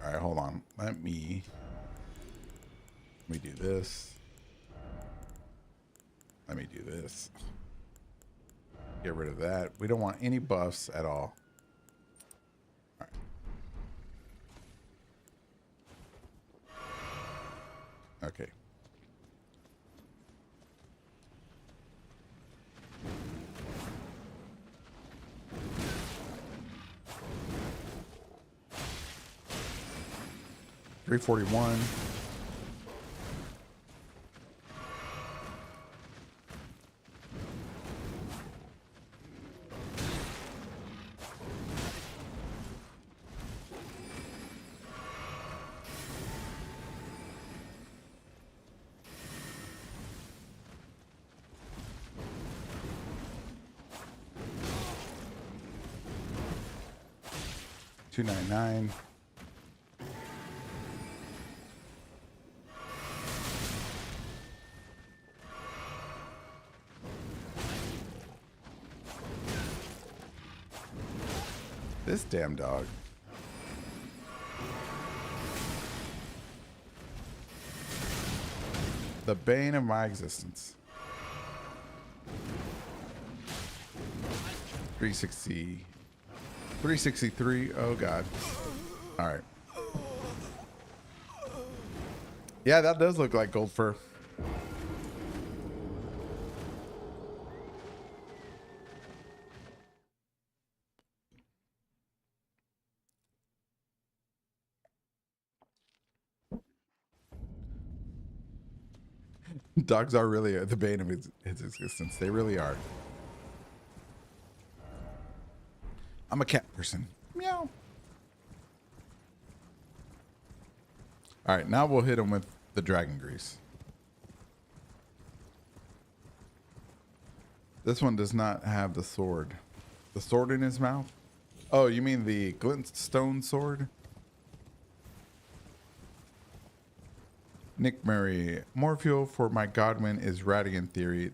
All right, hold on. Let me do this. Let me do this. Get rid of that. We don't want any buffs at all. All right. Okay. $341. $299. This damn dog. The bane of my existence. 360. 363. Oh god. All right. Yeah, that does look like gold fur. Dogs are really the bane of his existence. They really are. I'm a cat person. Meow. All right, now we'll hit him with the dragon grease. This one does not have the sword. The sword in his mouth? Oh, you mean the glintstone sword? Nick Murray. More fuel for my Godwin is Radiant theory.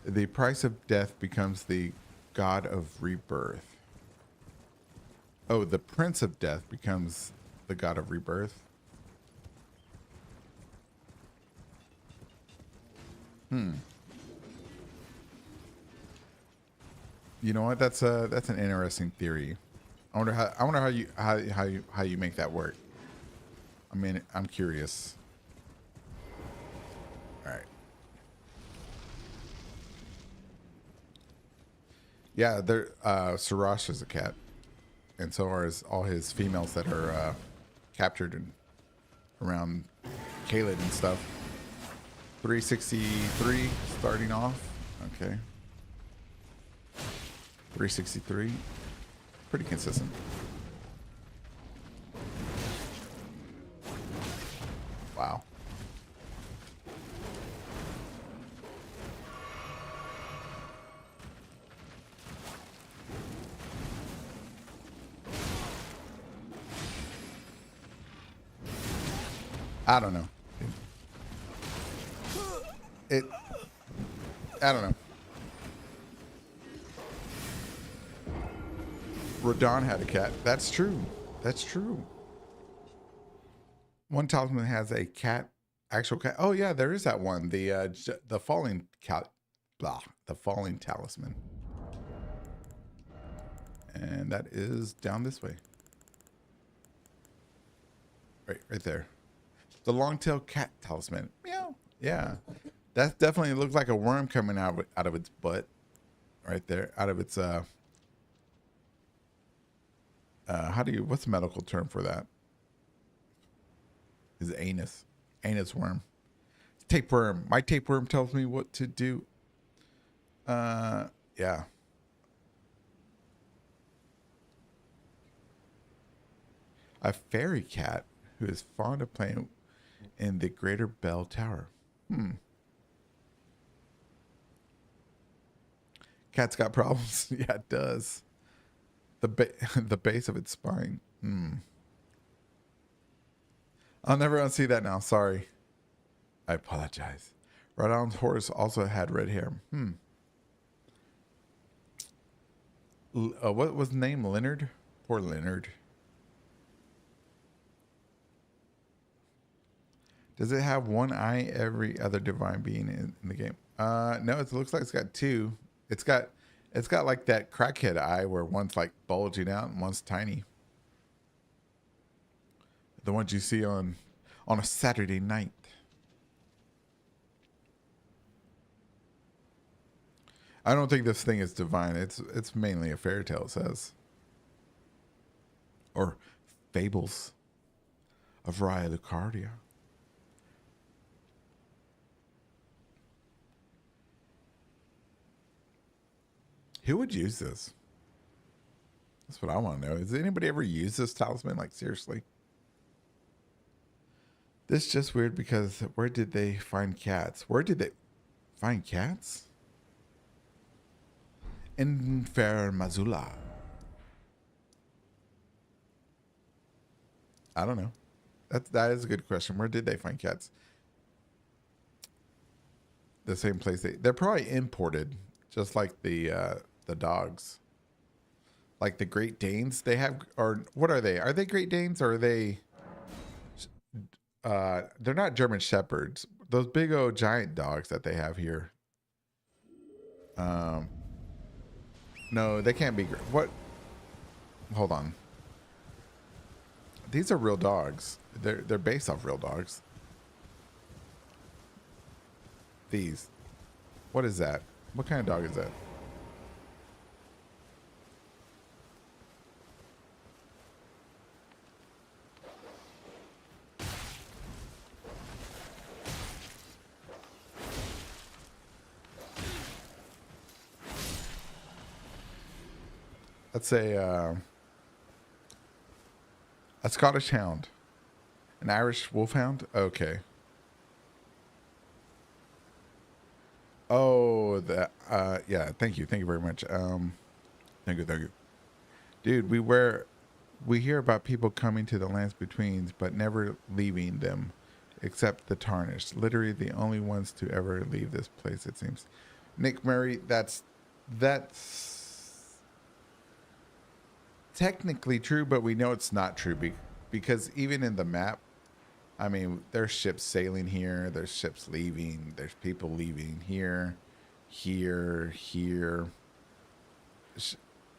The price of death becomes the god of rebirth. Oh, the prince of death becomes the god of rebirth. You know what? That's an interesting theory. I wonder how you make that work. I mean, I'm curious. All right. Yeah, there. Sirash is a cat, and so are all his females that are captured and around Kaled and stuff. 363 starting off. Okay. 363. Pretty consistent. Wow. I don't know. I don't know. Rodon had a cat. That's true. That's true. One talisman has a cat, actual cat. Oh yeah, there is that one. The falling cat, blah, the falling talisman, and that is down this way. Right there. The long-tailed cat talisman. Meow. Yeah, that definitely looks like a worm coming out of its butt, right there, out of its what's the medical term for that? Is anus. Anus worm. Tapeworm. My tapeworm tells me what to do. Yeah. A fairy cat who is fond of playing in the Greater Bell Tower. Cat's got problems. Yeah, it does. The base of its spine. I'll never unsee that now. Sorry. I apologize. Rodon's horse also had red hair. What was the name? Leonard? Poor Leonard. Does it have one eye every other divine being in the game? No, it looks like it's got two. It It's got like that crackhead eye where one's like bulging out and one's tiny. The ones you see on a Saturday night. I don't think this thing is divine. It's mainly a fairy tale, it says. Or fables of Raya Lucaria. Who would use this? That's what I want to know. Has anybody ever used this talisman? Like, seriously? This is just weird because where did they find cats? Where did they find cats? In Fair Mazula. I don't know. That is a good question. Where did they find cats? The same place they're probably imported, just like the dogs. Like the Great Danes they have, or what are they? Are they Great Danes or are they? They're not German Shepherds. Those big old giant dogs that they have here. No, they can't be. What? Hold on. These are real dogs. They're based off real dogs. These. What is that? What kind of dog is that? Let's say a Scottish Hound, an Irish Wolfhound. Okay. Oh, that. Yeah. Thank you very much. Thank you, dude. We hear about people coming to the lands betweens, but never leaving them, except the tarnished. Literally the only ones to ever leave this place. It seems. Nick Murray. That's technically true, but we know it's not true because even in the map, I mean, there's ships sailing here, there's ships leaving, there's people leaving here.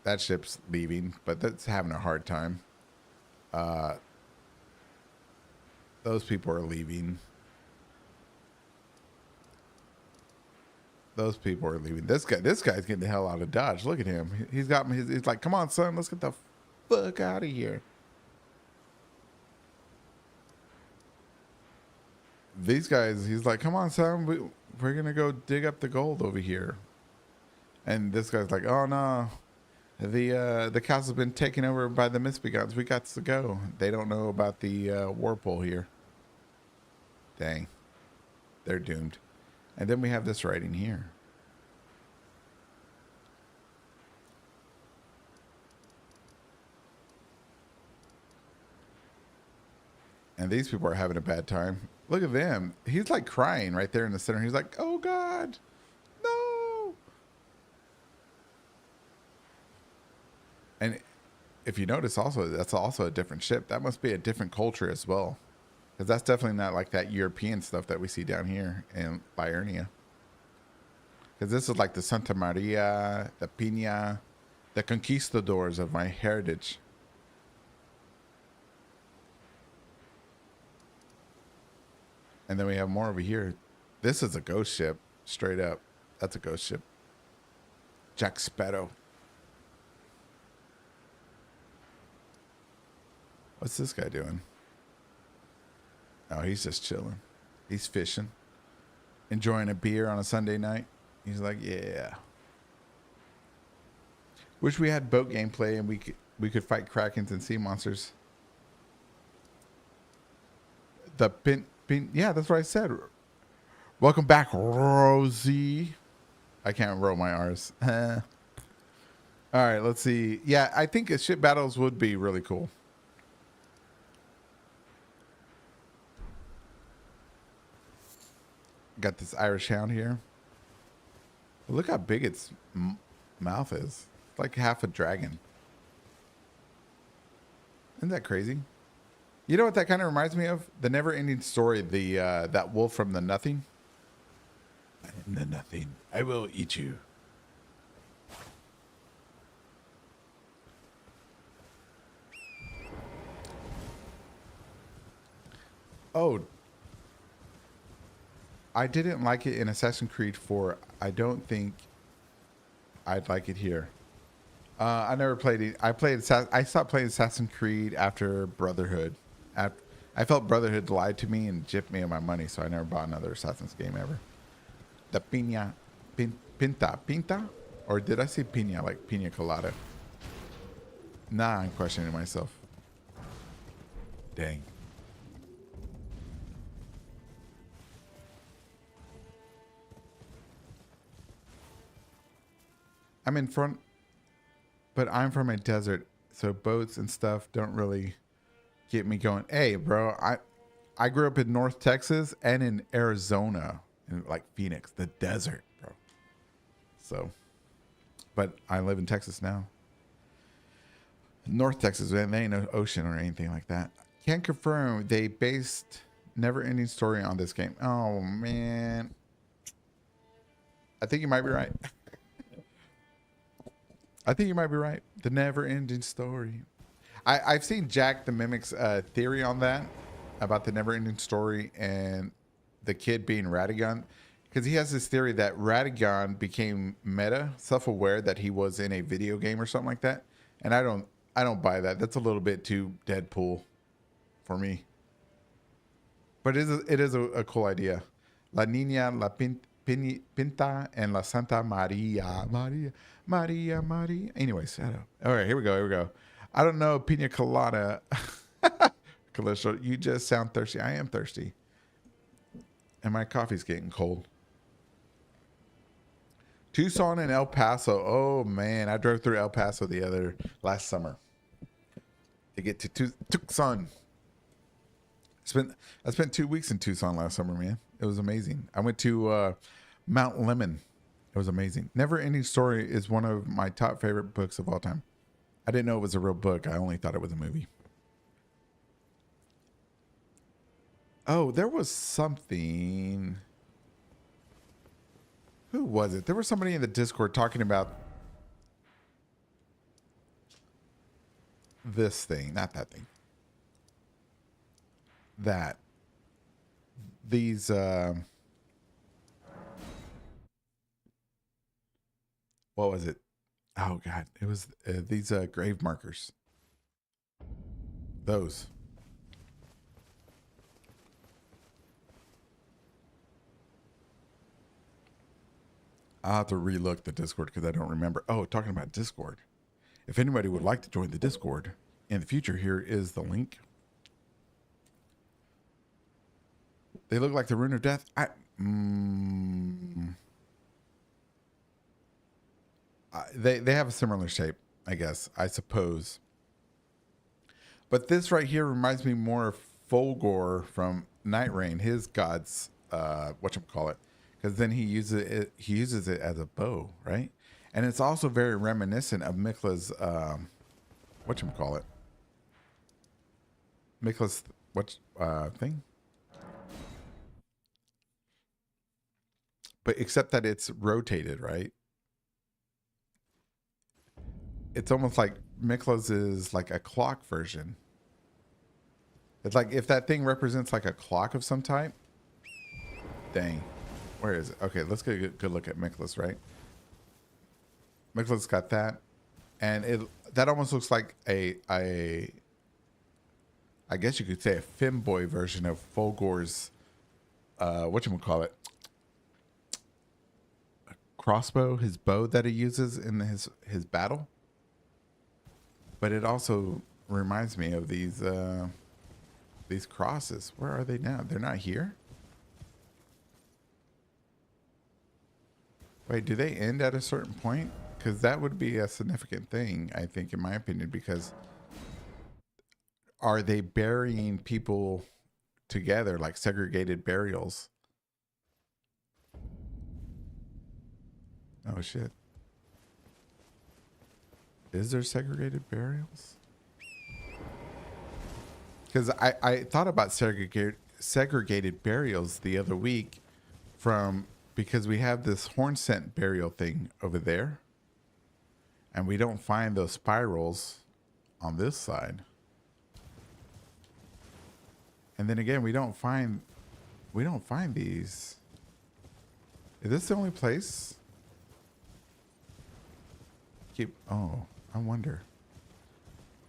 That ship's leaving, but that's having a hard time. Those people are leaving. Those people are leaving. This guy's getting the hell out of Dodge. Look at him. He's like, come on, son, let's get the fuck out of here. These guys, he's like, come on, son, we're gonna go dig up the gold over here. And this guy's like, oh no, the castle's been taken over by the misbegotten. We got to go. They don't know about the whirlpool here. Dang, they're doomed. And then we have this writing here. And these people are having a bad time. Look at them. He's like crying right there in the center. He's like, oh God, no. And if you notice also, that's also a different ship. That must be a different culture as well. Because that's definitely not like that European stuff that we see down here in Liurnia. Because this is like the Santa Maria, the Pina, the conquistadors of my heritage. And then we have more over here. This is a ghost ship, straight up. That's a ghost ship. Jack Sparrow. What's this guy doing? Oh, he's just chilling. He's fishing. Enjoying a beer on a Sunday night. He's like, yeah. Wish we had boat gameplay and we could fight krakens and sea monsters. The pin, yeah, that's what I said. Welcome back, Rosie. I can't roll my R's. All right, let's see. Yeah, I think ship battles would be really cool. Got this Irish Hound here. Look how big its mouth is. It's like half a dragon. Isn't that crazy? You know what that kind of reminds me of? The never-ending story, that wolf from the nothing. I am the nothing. I will eat you. Oh, I didn't like it in Assassin's Creed 4. I don't think I'd like it here. I never played it. I stopped playing Assassin's Creed after Brotherhood. After, I felt Brotherhood lied to me and gypped me of my money, so I never bought another Assassin's game ever. The Pinta? Or did I say pina, like pina colada? Nah, I'm questioning myself. Dang. I'm in front, but I'm from a desert, so boats and stuff don't really get me going. Hey, bro, I grew up in North Texas and in Arizona, in like Phoenix, the desert, bro. So, but I live in Texas now. North Texas, there ain't no ocean or anything like that. Can't confirm they based Never Ending Story on this game. Oh man, I think you might be right. I think you might be right. The Never Ending Story. I've seen Jack the Mimic's theory on that about the Never Ending Story and the kid being Radagon, because he has this theory that Radagon became meta, self-aware that he was in a video game or something like that, and I don't buy that. That's a little bit too Deadpool for me. But it is a cool idea. La Niña, Pinta, and La Santa Maria. Maria. Anyways, all right, here we go. I don't know, Pina Colada. Callisto, you just sound thirsty. I am thirsty. And my coffee's getting cold. Tucson and El Paso. Oh, man. I drove through El Paso last summer to get to Tucson. I spent 2 weeks in Tucson last summer, man. It was amazing. I went to Mount Lemon. It was amazing. Never Ending Story is one of my top favorite books of all time. I didn't know it was a real book. I only thought it was a movie. Oh, there was something. Who was it? There was somebody in the Discord talking about this thing, not that thing. That these what was it? Oh god, it was these grave markers. Those. I'll have to relook the Discord because I don't remember. Oh, talking about Discord. If anybody would like to join the Discord in the future, here is the link. They look like the Rune of Death. They have a similar shape, I guess, I suppose. But this right here reminds me more of Fulgor from Night Rain, his god's whatchamacallit. Because then he uses it as a bow, right? And it's also very reminiscent of Mikla's whatchamacallit. Mikla's thing? But except that it's rotated, right? It's almost like Mikla's is like a clock version. It's like if that thing represents like a clock of some type. Dang. Where is it? Okay, let's get a good look at Mikla's, right? Mikla's got that. And that almost looks like I guess you could say a femboy version of Fulgor's whatchamacallit? Crossbow, his bow that he uses in his battle. But it also reminds me of these crosses. Where are they now? They're not here? Wait, do they end at a certain point? Because that would be a significant thing, I think, in my opinion, because are they burying people together, like segregated burials? Oh, shit. Is there segregated burials? Because I thought about segregated burials the other week because we have this horn scent burial thing over there. And we don't find those spirals on this side. And then again, we don't find these. Is this the only place? Oh, I wonder.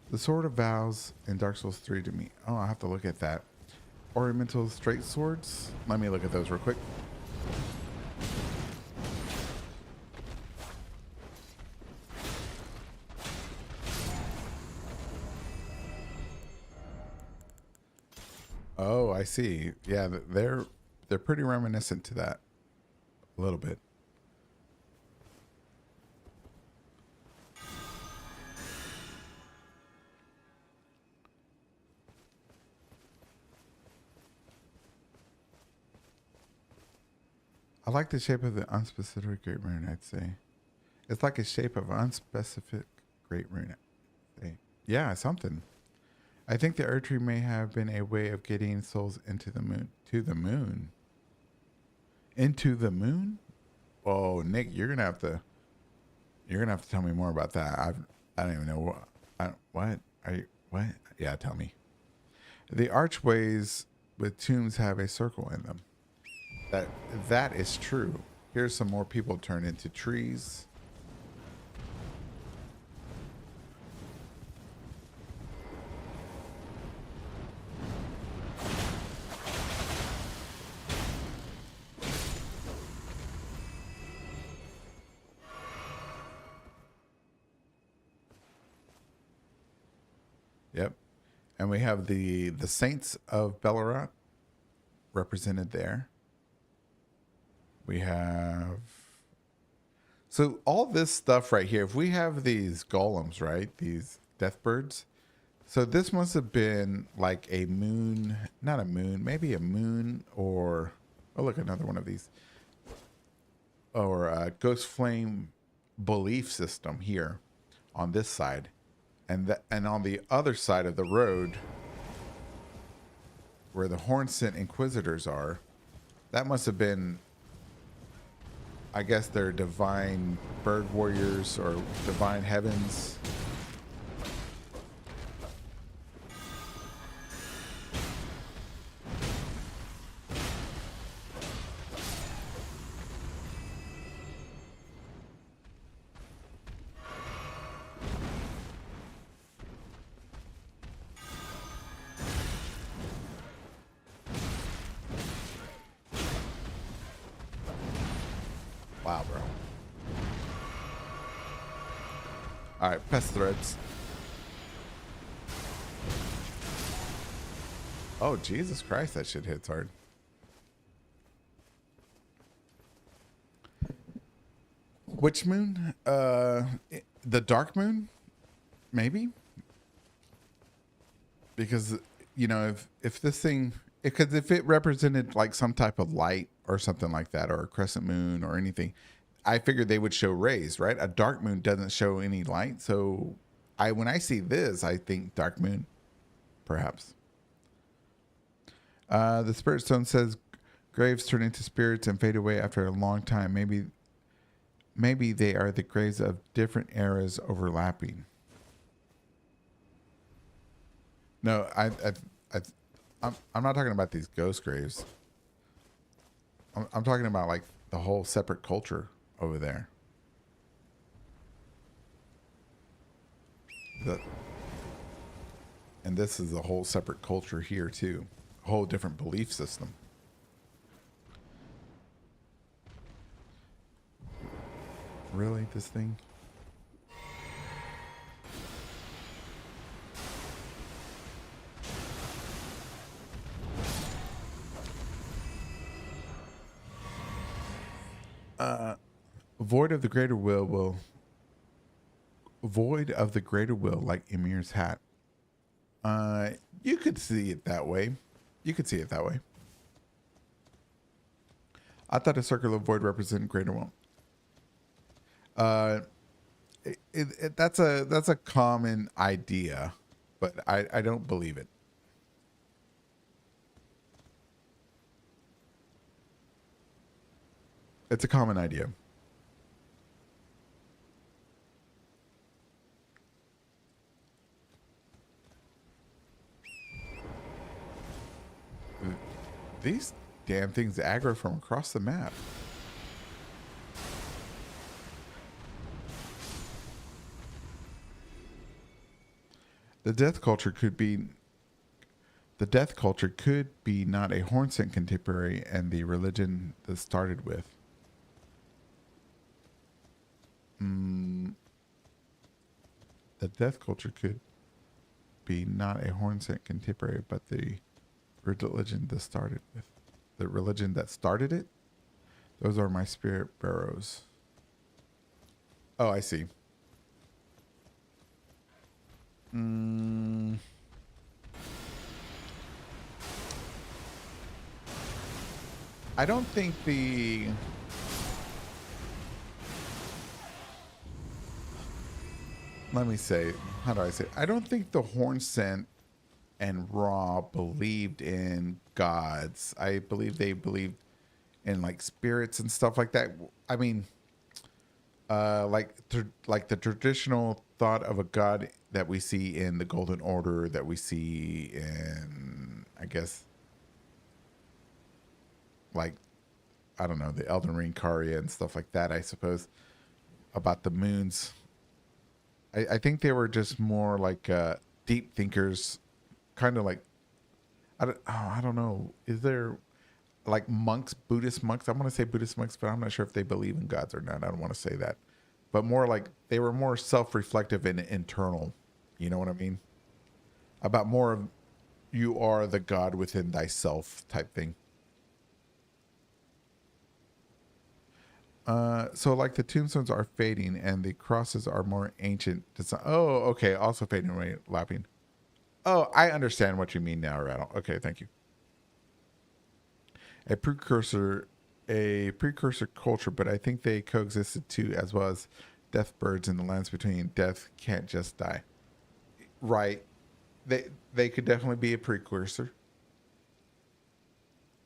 The Sword of Vows in Dark Souls 3 to me. Oh, I have to look at that. Ornamental straight swords. Let me look at those real quick. Oh, I see. Yeah, they're pretty reminiscent to that. A little bit. I like the shape of the unspecific great rune, I'd say. It's like a shape of unspecific great rune. Yeah, something. I think the Earth Tree may have been a way of getting souls into the moon. To the moon? Into the moon? Oh, Nick, you're gonna have to tell me more about that. I don't even know what. What? Yeah, tell me. The archways with tombs have a circle in them. That is true. Here's some more people turn into trees. Yep. And we have the Saints of Belleroth represented there. We have... So all this stuff right here, if we have these golems, right? These death birds. So this must have been like a moon, not a moon, maybe a moon or... Oh, look, another one of these. Or a ghost flame belief system here on this side. And on the other side of the road, where the Hornsent Inquisitors are, that must have been, I guess, their divine bird warriors or divine heavens. Wow, bro. All right, pest threads. Oh, Jesus Christ, that shit hits hard. Which moon? The dark moon? Maybe? Because, you know, if this thing... Because if it represented like some type of light or something like that, or a crescent moon or anything, I figured they would show rays, right? A dark moon doesn't show any light. So when I see this, I think dark moon, perhaps. The Spirit Stone says graves turn into spirits and fade away after a long time. Maybe they are the graves of different eras overlapping. No, I'm not talking about these ghost graves. I'm talking about like the whole separate culture over there. And this is a whole separate culture here too. A whole different belief system. Really, this thing? Void of the greater will void of the greater will, like Emir's hat. You could see it that way. You could see it that way. I thought a circular void represented greater will. That's a common idea, but I don't believe it. It's a common idea. These damn things aggro from across the map. The death culture could be not a Hornsent contemporary and the religion that started with. The death culture could be not a Hornsent contemporary, but the religion that started with. The religion that started it? Those are my spirit barrows. Oh, I see. I don't think the... Let me say, how do I say it? I don't think the Hornsent and Ra believed in gods. I believe they believed in like spirits and stuff like that. I mean, like the traditional thought of a god that we see in the Golden Order, that we see in, I guess, like, I don't know, the Elden Ring Karya and stuff like that, I suppose, about the moons. I think they were just more like deep thinkers, kind of like, I don't know. Is there like monks, Buddhist monks? I want to say Buddhist monks, but I'm not sure if they believe in gods or not. I don't want to say that. But more like they were more self-reflective and internal. You know what I mean? About more of you are the God within thyself type thing. So like the tombstones are fading and the crosses are more ancient. Oh, okay. Also fading away, lapping. Oh, I understand what you mean now, Rattle. Okay, thank you. A precursor culture, but I think they coexisted too, as well as death birds in the lands between. Death can't just die. Right. They could definitely be a precursor.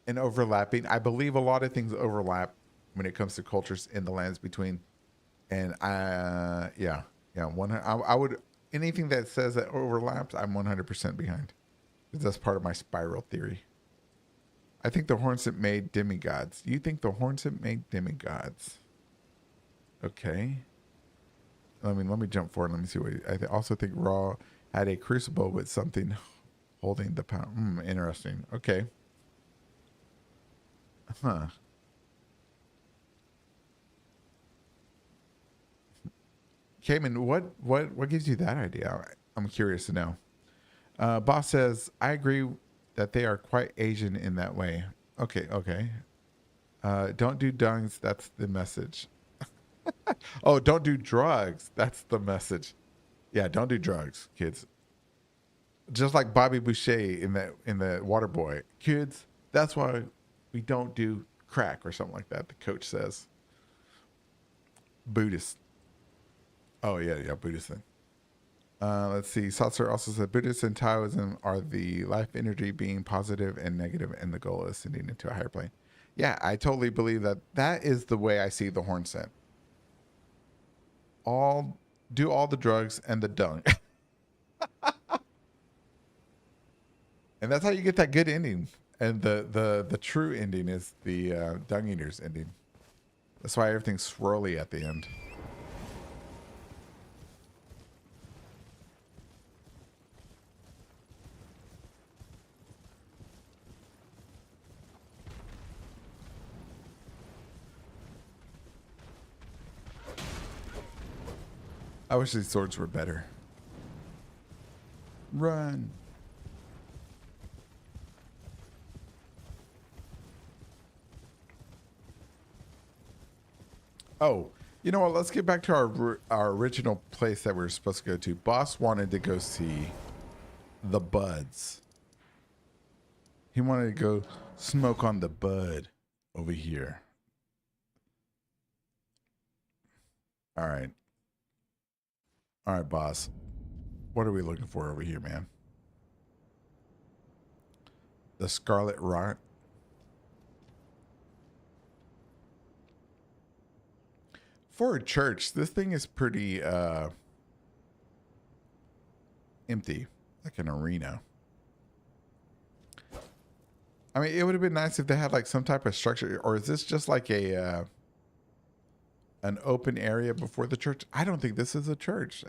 And overlapping. I believe a lot of things overlap when it comes to cultures in the lands between. And yeah. I would, anything that says that overlaps, I'm 100% behind. That's part of my spiral theory. I think the Hornsent made demigods. You think the Hornsent made demigods? Okay. Let me jump forward. Let me see what. I also think Ra had a crucible with something holding the power. Interesting. Okay. Huh. Cayman, what gives you that idea? I'm curious to know. Boss says, I agree that they are quite Asian in that way. Okay. Don't do dungs. That's the message. Oh, don't do drugs. That's the message. Yeah, don't do drugs, kids. Just like Bobby Boucher in the Waterboy. Kids, that's why we don't do crack or something like that, the coach says. Buddhist. Oh, yeah, Buddhist thing. Let's see. Satsu also said Buddhists and Taoism are the life energy being positive and negative, and the goal is ascending into a higher plane. Yeah, I totally believe that. That is the way I see the Hornsent. Do all the drugs and the dung. And that's how you get that good ending. And the true ending is the dung eaters ending. That's why everything's swirly at the end. I wish these swords were better. Run. Oh, you know what? Let's get back to our original place that we were supposed to go to. Boss wanted to go see the buds. He wanted to go smoke on the bud over here. All right. All right, boss. What are we looking for over here, man? The Scarlet Rot. For a church, this thing is pretty empty, like an arena. I mean, it would have been nice if they had like some type of structure, or is this just like a an open area before the church? I don't think this is a church,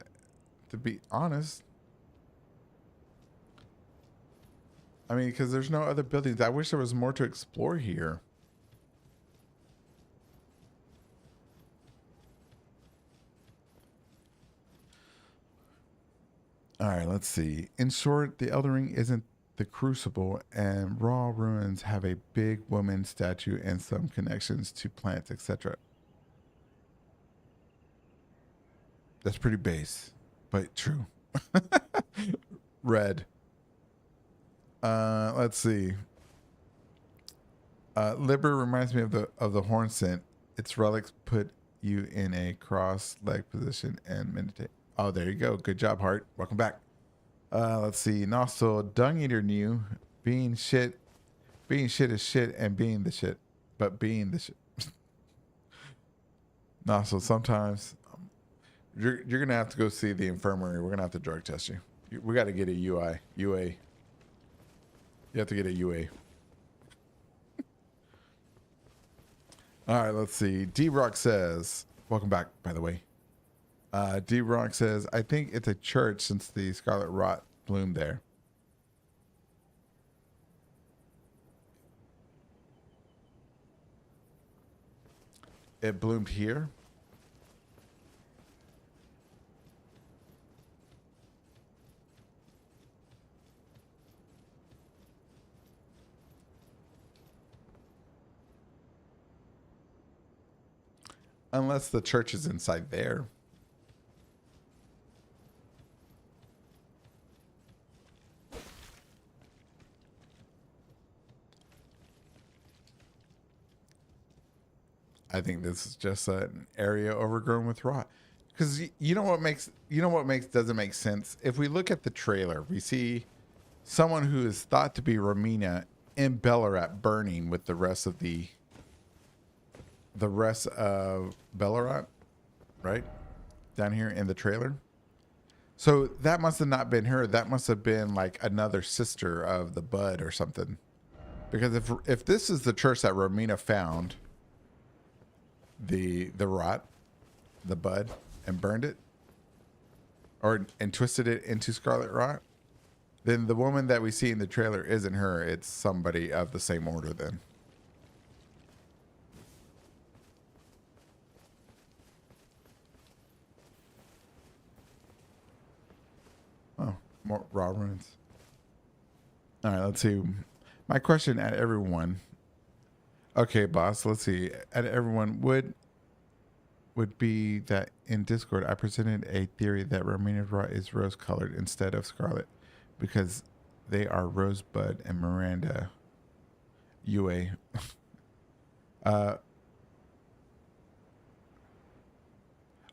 to be honest. I mean, because there's no other buildings. I wish there was more to explore here. All right, let's see. In short, the Elden Ring isn't the Crucible, and Raw Ruins have a big woman statue and some connections to plants, etc. That's pretty base, but true. Red. Let's see. Liber reminds me of the horn scent. Its relics put you in a cross leg position and meditate. Oh, there you go. Good job, Heart. Welcome back. Let's see. Nostril, Dung Eater knew being shit is shit and being the shit. But being the shit. Nostril, sometimes you're gonna have to go see the infirmary. We're gonna have to drug test you. We gotta get a UA. You have to get a UA. All right, let's see. D-Rock says, welcome back, by the way. D-Rock says, I think it's a church since the scarlet rot bloomed there. It bloomed here? Unless the church is inside there. I think this is just an area overgrown with rot. Because you know what makes doesn't make sense. If we look at the trailer, we see someone who is thought to be Romina in Bellarat burning with the rest of Bellarat, right? Down here in the trailer. So that must have not been her. That must have been like another sister of the Bud or something. Because if this is the church that Romina found the rot, the Bud, and burned it, and twisted it into scarlet rot, then the woman that we see in the trailer isn't her. It's somebody of the same order then. Oh, more raw ruins. All right, let's see. My question at everyone. Okay, boss, let's see. At everyone would be that in Discord I presented a theory that Romina Raw is rose colored instead of scarlet because they are Rosebud and Miranda UA. Oh,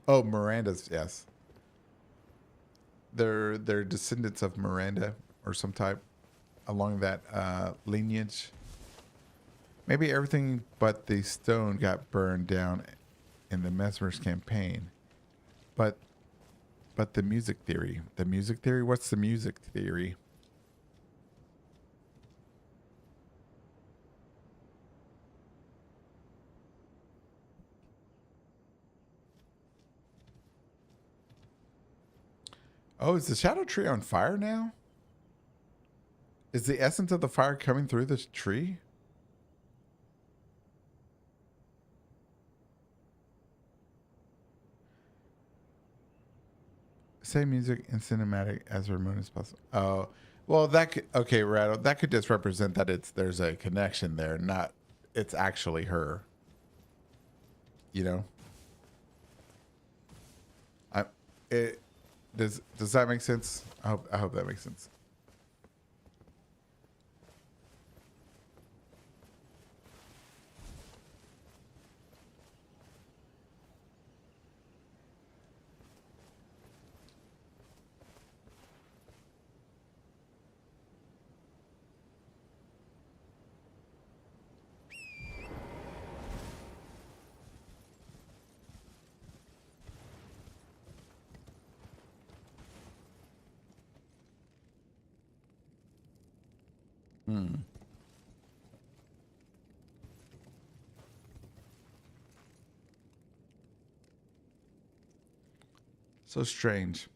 Miranda's, yes. They're descendants of Miranda or some type along that lineage. Maybe everything but the stone got burned down in the Mesmer's campaign. But the music theory. The music theory? What's the music theory? Oh, is the shadow tree on fire now? Is the essence of the fire coming through this tree? Same music and cinematic as Ramon as possible. Oh, well, that could, okay, Rattle. That could just represent that there's a connection there, not it's actually her. You know, I it does that make sense? I hope that makes sense. Hmm. So strange.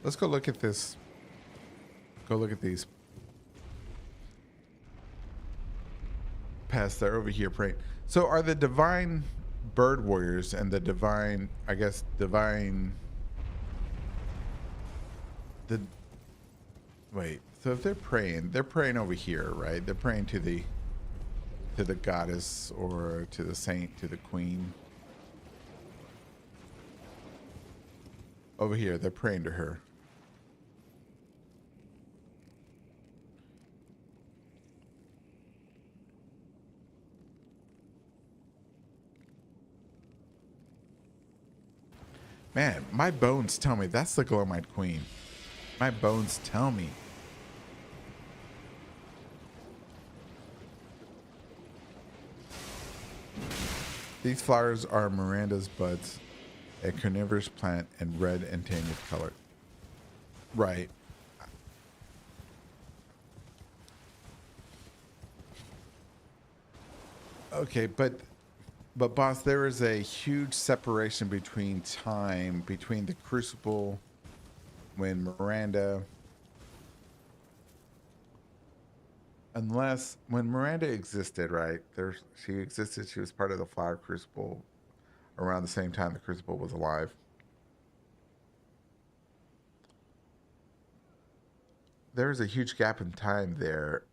Let's go look at this. Go look at these pests that are over here praying. So are the divine bird warriors and the divine, I guess, divine. The wait. So if they're praying over here, right? They're praying to the goddess or to the saint, to the queen. Over here, they're praying to her. Man, my bones tell me that's the Glowmite Queen. My bones tell me. These flowers are Miranda's buds, a carnivorous plant and red and tannic color. Right. Okay, but boss, there is a huge separation between time between the Crucible when Miranda, unless when Miranda existed, right? She existed. She was part of the Flower Crucible around the same time the Crucible was alive. There's a huge gap in time there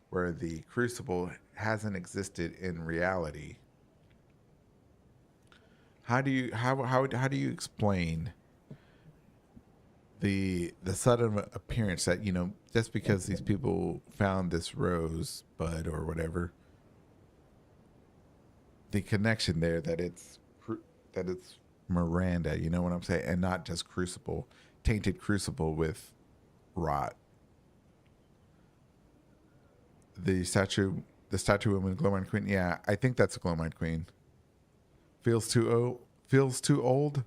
where the Crucible hasn't existed in reality. How do you explain the sudden appearance that, you know, just because these people found this rose bud or whatever, the connection there that it's Miranda, you know what I'm saying, and not just Crucible, tainted Crucible with rot. The statue woman, Glowmite Queen. Yeah, I think that's a Glowmite Queen. Feels too old. Feels too old.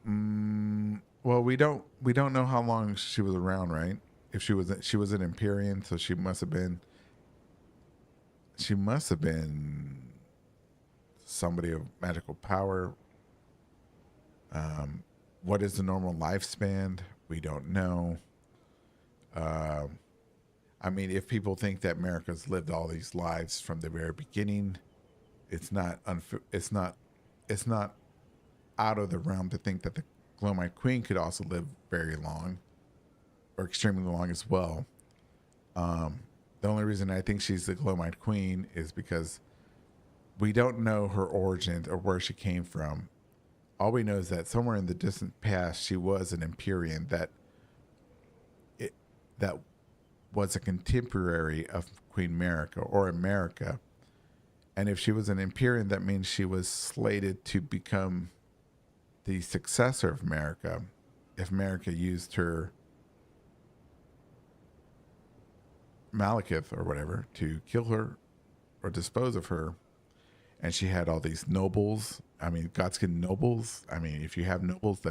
Well, we don't know how long she was around, right? If she was an Empyrean, so she must have been somebody of magical power. What is the normal lifespan? We don't know. I mean, if people think that America's lived all these lives from the very beginning, it's not it's not out of the realm to think that the Glowmite Queen could also live very long or extremely long as well. The only reason I think she's the Glowmite Queen is because we don't know her origins or where she came from. All we know is that somewhere in the distant past, she was an Empyrean that was a contemporary of Queen America or America. And if she was an Empyrean, that means she was slated to become the successor of America if America used her Malekith or whatever to kill her or dispose of her. And she had all these nobles. I mean, Godskin nobles. I mean, if you have nobles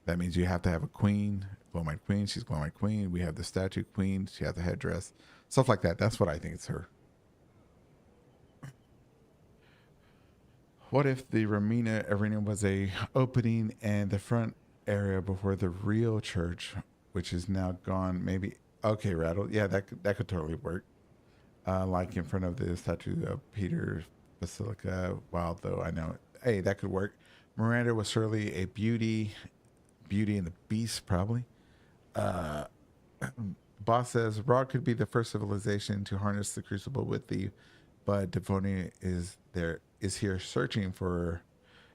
that means you have to have a queen, Glowmite Queen. She's Glowmite Queen. We have the statue queen. She has the headdress, stuff like that. That's what I think it's her. What if the Ramina arena was a opening and the front area before the real church, which is now gone? Maybe. Okay, Rattle. Yeah, that could totally work. Like in front of the statue of Peter Basilica. Wow, though I know. Hey, that could work. Miranda was surely a Beauty and the Beast, probably. Uh, Boss says Ra could be the first civilization to harness the crucible with the, but Devonia is here searching for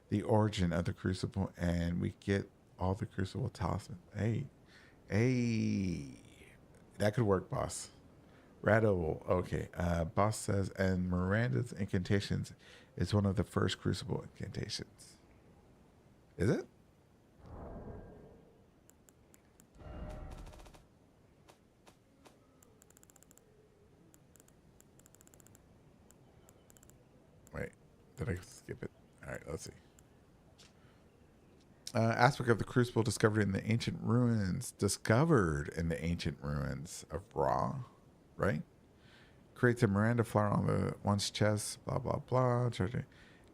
the origin of the crucible, and we get all the crucible talisman. Hey, that could work, boss. Rattle, okay. Boss says, and Miranda's incantations is one of the first crucible incantations. Is it? Wait, did I skip it? All right, let's see. Aspect of the crucible discovered in the ancient ruins. Discovered in the ancient ruins of Ra, right? Creates a Miranda flower on the one's chest. Blah blah blah.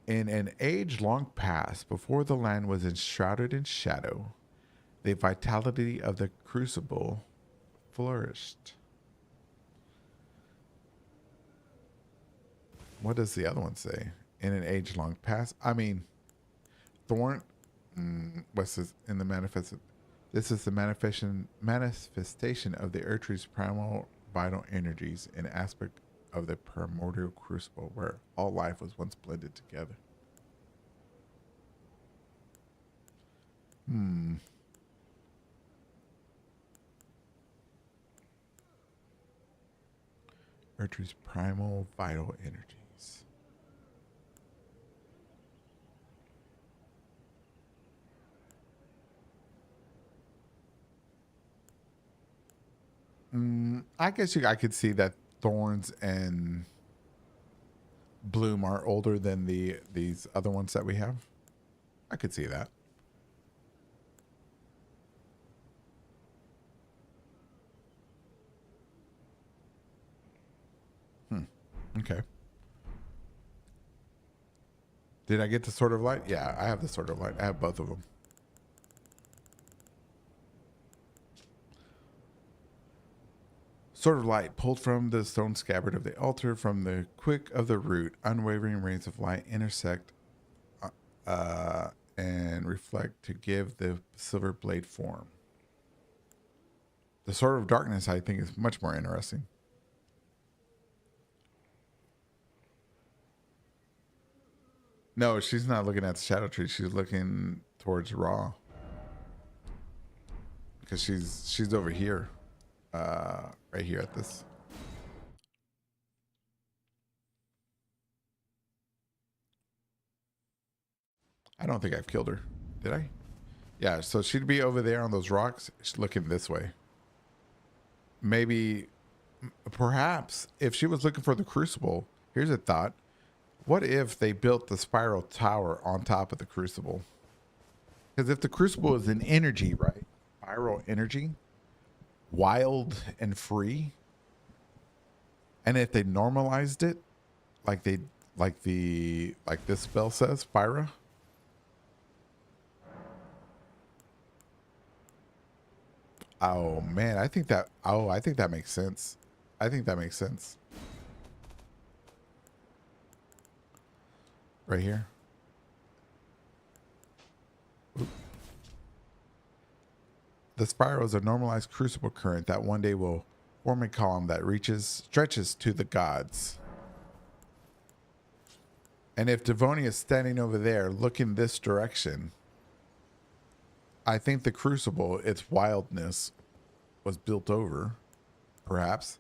In an age-long past, before the land was enshrouded in shadow, the vitality of the crucible flourished. What does the other one say? In an age-long past? I mean, Thorn. What's this in the manifest? This is the manifestation of the earth tree's primal vital energies, an aspect of the primordial crucible where all life was once blended together. Earth tree's primal vital energies. I guess I could see that Thorns and Bloom are older than these other ones that we have. I could see that. Okay. Did I get the Sword of Light? Yeah, I have the Sword of Light. I have both of them. Sword of Light, pulled from the stone scabbard of the altar, from the quick of the root, unwavering rays of light intersect and reflect to give the silver blade form. The Sword of Darkness, I think, is much more interesting. No, she's not looking at the Shadow Tree. She's looking towards Ra. Because she's over here. Right here at this. I don't think I've killed her. Did I? Yeah, so she'd be over there on those rocks. She's looking this way. Maybe, perhaps, if she was looking for the crucible, here's a thought. What if they built the spiral tower on top of the crucible? Because if the crucible is an energy, right? Spiral energy, wild and free. And if they normalized it, like this spell says, Pyra. Oh man, I think that makes sense. I think that makes sense. Right here. Oop. The spiral is a normalized crucible current that one day will form a column that stretches to the gods. And if Devonia is standing over there looking this direction, I think the crucible, its wildness, was built over, perhaps.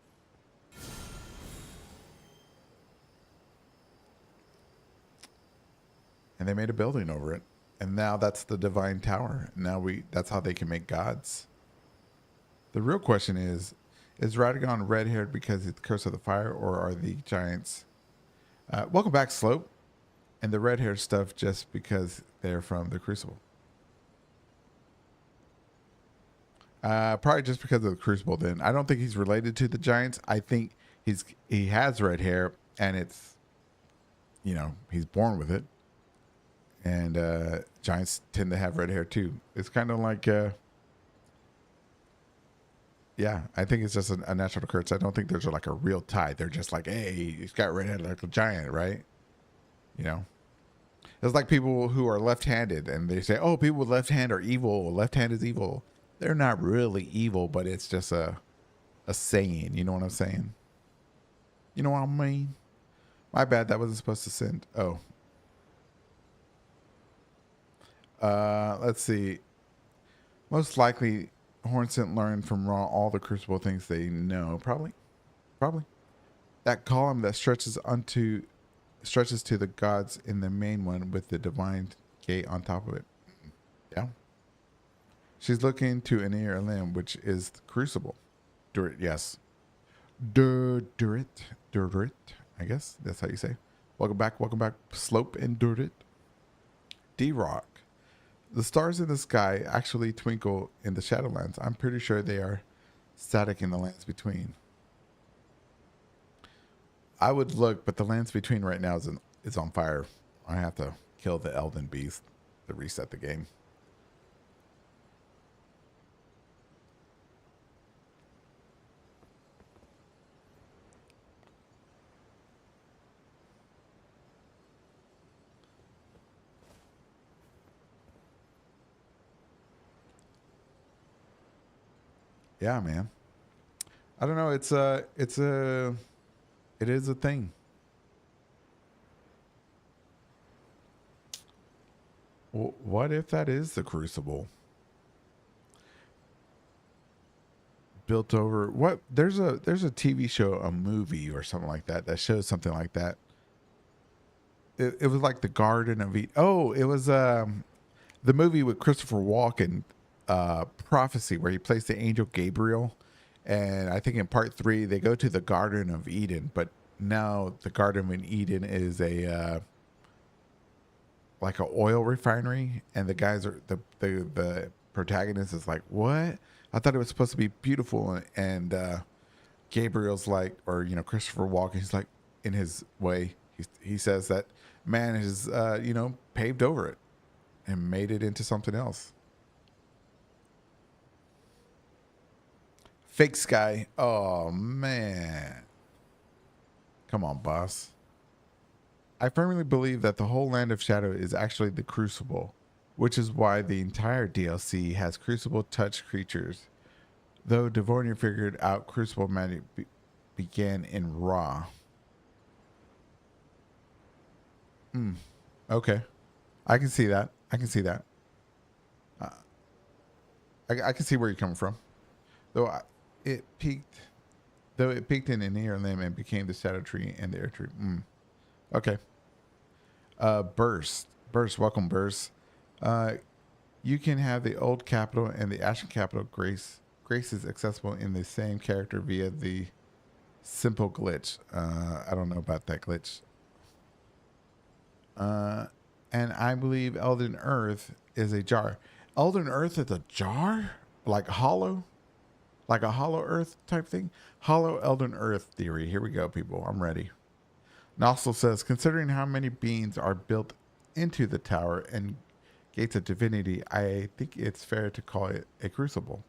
And they made a building over it. And now that's the divine tower. Now that's how they can make gods. The real question is Radagon red-haired because it's the curse of the fire, or are the giants... welcome back, Slope. And the red-haired stuff just because they're from the Crucible. Probably just because of the Crucible then. I don't think he's related to the giants. I think he has red hair, and it's, he's born with it. And giants tend to have red hair too. It's kind of like... yeah, I think it's just a natural occurrence. I don't think there's like a real tie. They're just like, hey, he's got red hair like a giant, right? It's like people who are left-handed and they say, oh, people with left hand are evil. Left hand is evil. They're not really evil, but it's just a saying. You know what I'm saying? You know what I mean? My bad. That wasn't supposed to send. Oh. Let's see. Most likely, Hornsent learned from Ra all the Crucible things they know. Probably. That column that stretches to the gods in the main one with the divine gate on top of it. Yeah. She's looking to Anir Elim, which is the Crucible. Durit, yes. Durit. I guess that's how you say. Welcome back, Slope and Durit. D-Rock. The stars in the sky actually twinkle in the Shadowlands. I'm pretty sure they are static in the lands between. I would look, but the lands between right now is on fire. I have to kill the Elden Beast to reset the game. Yeah, man. I don't know. It is a thing. What if that is the Crucible built over what? There's a TV show, a movie, or something like that that shows something like that. It was like the Garden of Eden. Oh, it was the movie with Christopher Walken, Prophecy, where he plays the angel Gabriel, and I think in part 3 they go to the Garden of Eden, but now the Garden of Eden is a like a oil refinery, and the guys are the protagonist is like, what? I thought it was supposed to be beautiful, and Gabriel's like, or Christopher Walken, he's like, in his way, he says that man has paved over it and made it into something else. Fake sky. Oh man, come on, boss. I firmly believe that the whole land of shadow is actually the Crucible, which is why the entire DLC has Crucible touch creatures. Though Devornian figured out Crucible magic began in Ra. Okay, I can see that. I can see that. Uh, I can see where you're coming from. Though it peaked, though it peaked in an ear limb and became the shadow tree and the air tree. Okay. Burst. Welcome, Burst. Uh, you can have the old capital and the Ashen capital Grace is accessible in the same character via the simple glitch. I don't know about that glitch. And I believe Elden Earth is a jar. Elden Earth is a jar? Like hollow? Like a hollow earth type thing? Hollow Elden Earth theory. Here we go, people. I'm ready. Nostel says, considering how many beings are built into the tower and gates of divinity, I think it's fair to call it a crucible.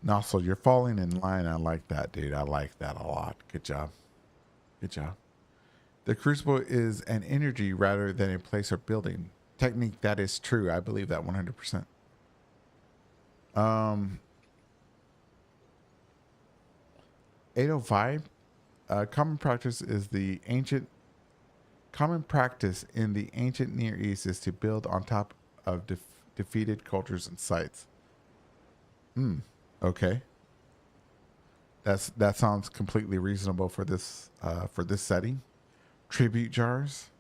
Nostel, you're falling in line. I like that, dude. I like that a lot. Good job. Good job. The crucible is an energy rather than a place or building. Technique, that is true. I believe that 100%. 805. Common practice in the ancient Near East is to build on top of defeated cultures and sites. Okay. That sounds completely reasonable for this setting. Tribute jars.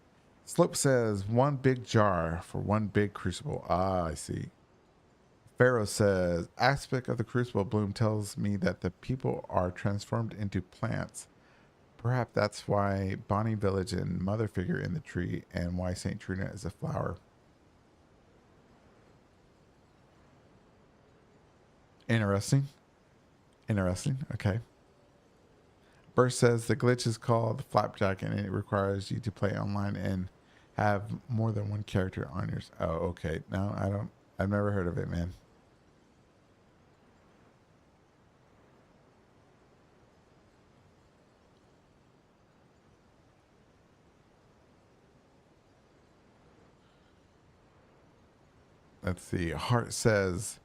Slope says one big jar for one big crucible. Ah, I see. Pharaoh says aspect of the crucible bloom tells me that the people are transformed into plants. Perhaps that's why Bonnie Village and Mother figure in the tree, and why Saint Trina is a flower. Interesting. Interesting. Okay. Burst says the glitch is called Flapjack, and it requires you to play online and have more than one character on yours. Oh, okay. No, I don't. I've never heard of it, man. Let's see. Hart says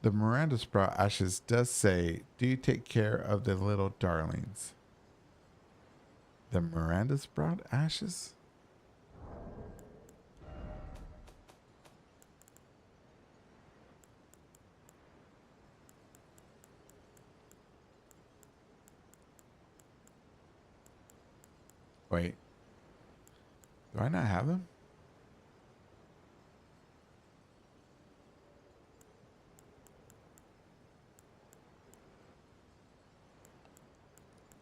the Miranda Sprout Ashes does say, do you take care of the little darlings? The Miranda Sprout Ashes? Wait. Do I not have them?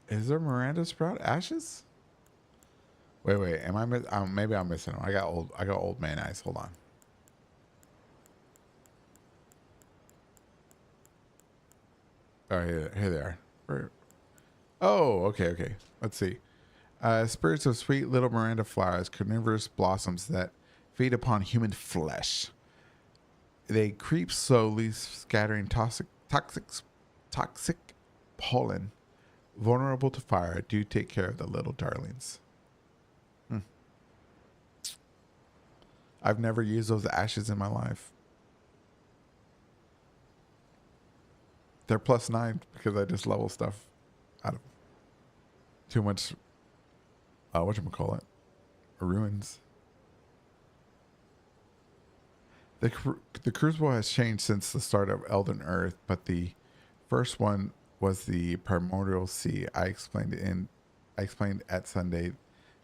Is there Miranda Sprout Ashes? Wait. Am I? Maybe I'm missing them. I got old man eyes. Hold on. Oh, here they are. Oh, okay. Let's see. Spirits of sweet little Miranda flowers, carnivorous blossoms that feed upon human flesh. They creep slowly, scattering toxic pollen. Vulnerable to fire, do take care of the little darlings. I've never used those ashes in my life. They're +9 because I just level stuff out of too much, whatchamacallit, ruins. The Crucible has changed since the start of Elden Earth, but the first one was the Primordial Sea. I explained at Sunday.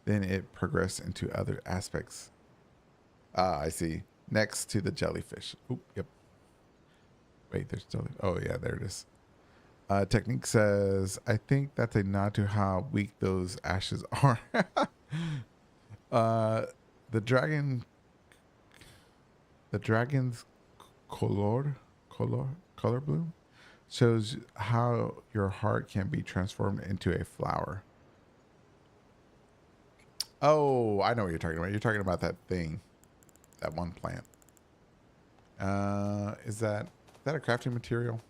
Then it progressed into other aspects. Ah, I see. Next to the jellyfish. Oop, yep. Wait, there's jelly. Oh yeah, there it is. Technique says, I think that's a nod to how weak those ashes are. The dragon's color bloom shows how your heart can be transformed into a flower. Oh, I know what you're talking about. You're talking about that thing, that one plant. Is that a crafting material?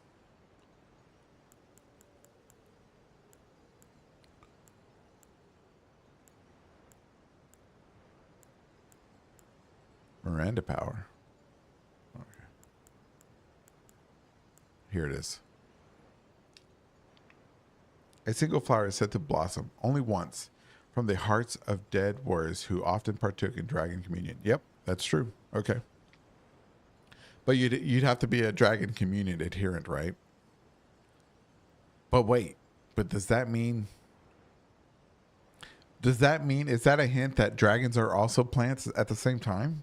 Miranda power. Okay. Here it is. A single flower is said to blossom only once from the hearts of dead warriors who often partook in dragon communion. Yep, that's true. Okay. But you'd have to be a dragon communion adherent, right? But wait, does that mean is that a hint that dragons are also plants at the same time?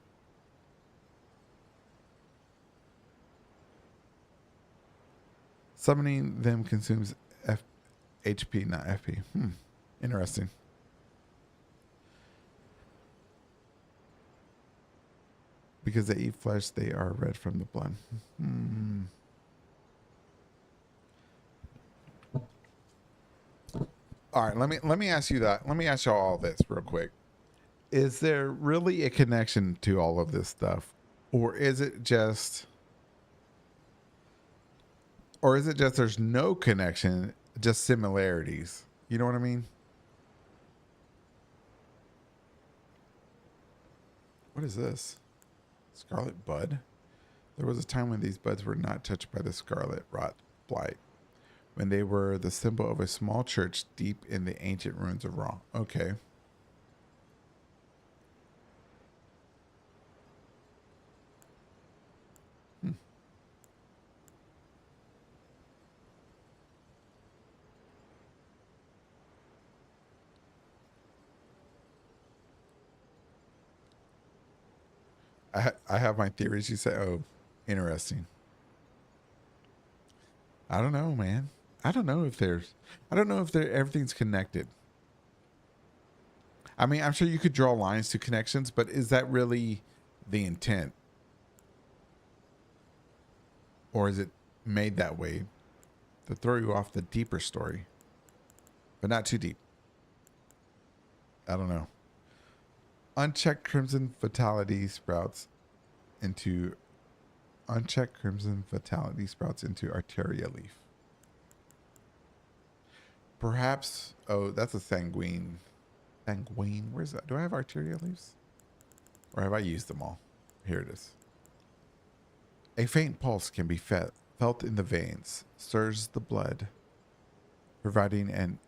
Summoning them consumes HP, not FP. Interesting. Because they eat flesh, they are red from the blood. All right, let me ask you that. Let me ask y'all all this real quick. Is there really a connection to all of this stuff, or is it just there's no connection, just similarities? You know what I mean? What is this? Scarlet bud? There was a time when these buds were not touched by the scarlet rot blight, when they were the symbol of a small church deep in the ancient ruins of Ra. Okay. I have my theories. You say, oh, interesting. I don't know, man. I don't know if everything's connected. I mean, I'm sure you could draw lines to connections, but is that really the intent? Or is it made that way to throw you off the deeper story, but not too deep? I don't know. Unchecked crimson vitality sprouts into Arteria leaf. Perhaps, oh, that's a sanguine. Sanguine, where's that? Do I have Arteria leaves? Or have I used them all? Here it is. A faint pulse can be felt in the veins, stirs the blood, providing an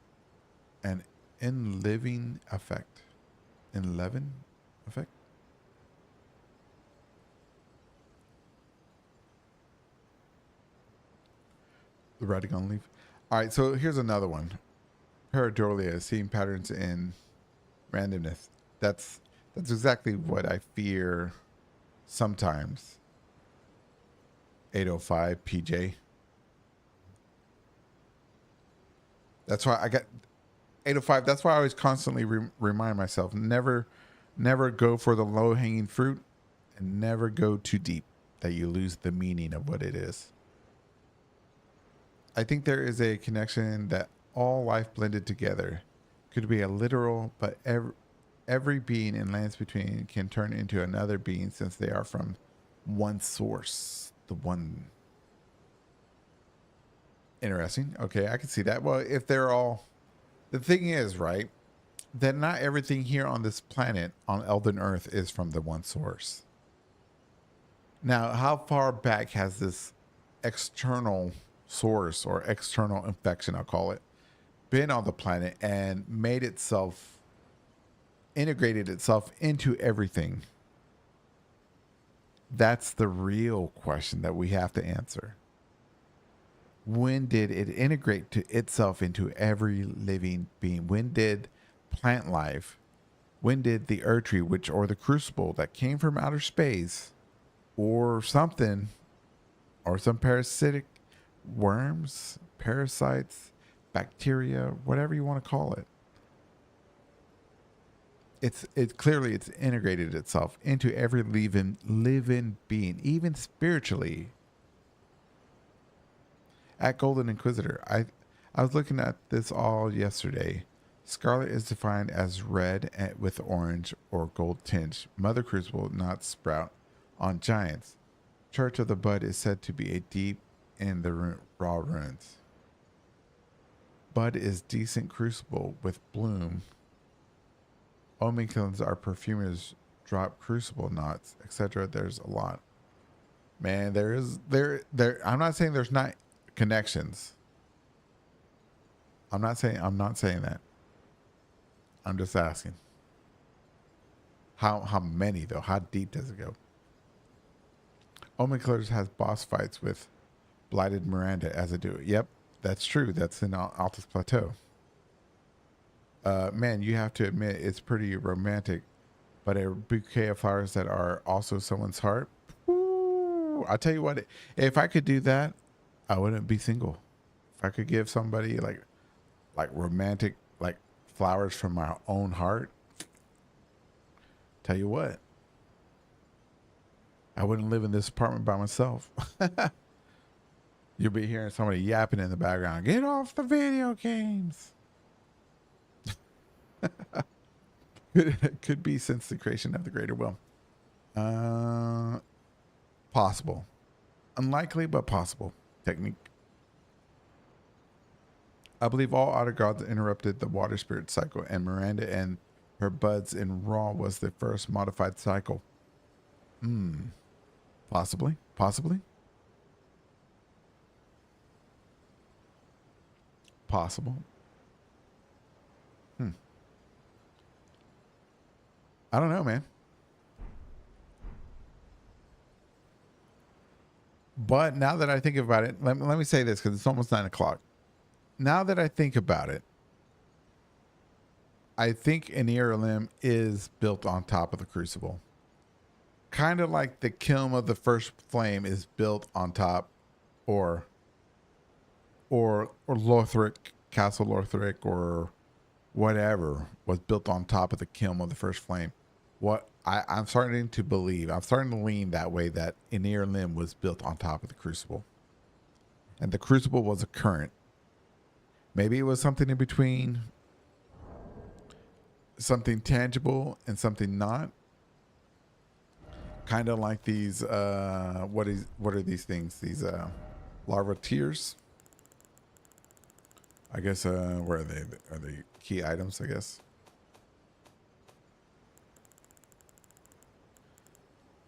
enlivening effect. Enliven effect? The writing on leaf. All right, so here's another one. Pareidolia, seeing patterns in randomness. That's exactly what I fear sometimes. 805 PJ. That's why I got 805. That's why I always constantly remind myself, never go for the low hanging fruit and never go too deep that you lose the meaning of what it is. I think there is a connection that all life blended together Could be a literal, but every being in lands between can turn into another being since they are from one source. The one. Interesting. Okay, I can see that. Well, if they're all. The thing is, right, that not everything here on this planet, on Elden Earth, is from the one source. Now, how far back has this external source or external infection, I'll call it, been on the planet and made itself, integrated itself into everything? That's the real question that we have to answer. When did it integrate to itself into every living being? When did plant life, when did the Earth tree, which or the crucible that came from outer space, or something, or some parasitic worms, parasites, bacteria, whatever you want to call it. It's clearly it's integrated itself into every living being, even spiritually. At Golden Inquisitor, I was looking at this all yesterday. Scarlet is defined as red with orange or gold tinge. Mother Crucible, not sprout, on giants. Church of the Bud is said to be a deep in the raw ruins. Bud is decent crucible with bloom. Omicons are perfumers, drop crucible knots, etc. There's a lot. Man, there. I'm not saying there's not connections. I'm not saying that. I'm just asking. How many though? How deep does it go? Omiclers has boss fights with Blighted Miranda as a duo. Yep, that's true. That's in Altus Plateau. Man, you have to admit it's pretty romantic, but a bouquet of flowers that are also someone's heart. Ooh, I'll tell you what, if I could do that, I wouldn't be single. If I could give somebody like romantic like flowers from my own heart, tell you what, I wouldn't live in this apartment by myself. You'll be hearing somebody yapping in the background. Get off the video games. Could be since the creation of the greater will. Possible. Unlikely, but possible. Technique. I believe all otter gods interrupted the water spirit cycle, and Miranda and her buds in Raw was the first modified cycle. Possibly. Possibly. Possible. I don't know, man. But now that I think about it, let me say this because it's almost 9 o'clock. Now that I think about it, I think an Limb is built on top of the crucible. Kind of like the kiln of the first flame is built on top, or Lothric, Castle Lothric, or whatever was built on top of the kiln of the first flame. What I'm starting to believe, I'm starting to lean that way, that Aenear Limb was built on top of the crucible. And the crucible was a current. Maybe it was something in between, something tangible and something not. Kind of like these, what are these things? These larva tears. I guess, where are they? Are they key items, I guess?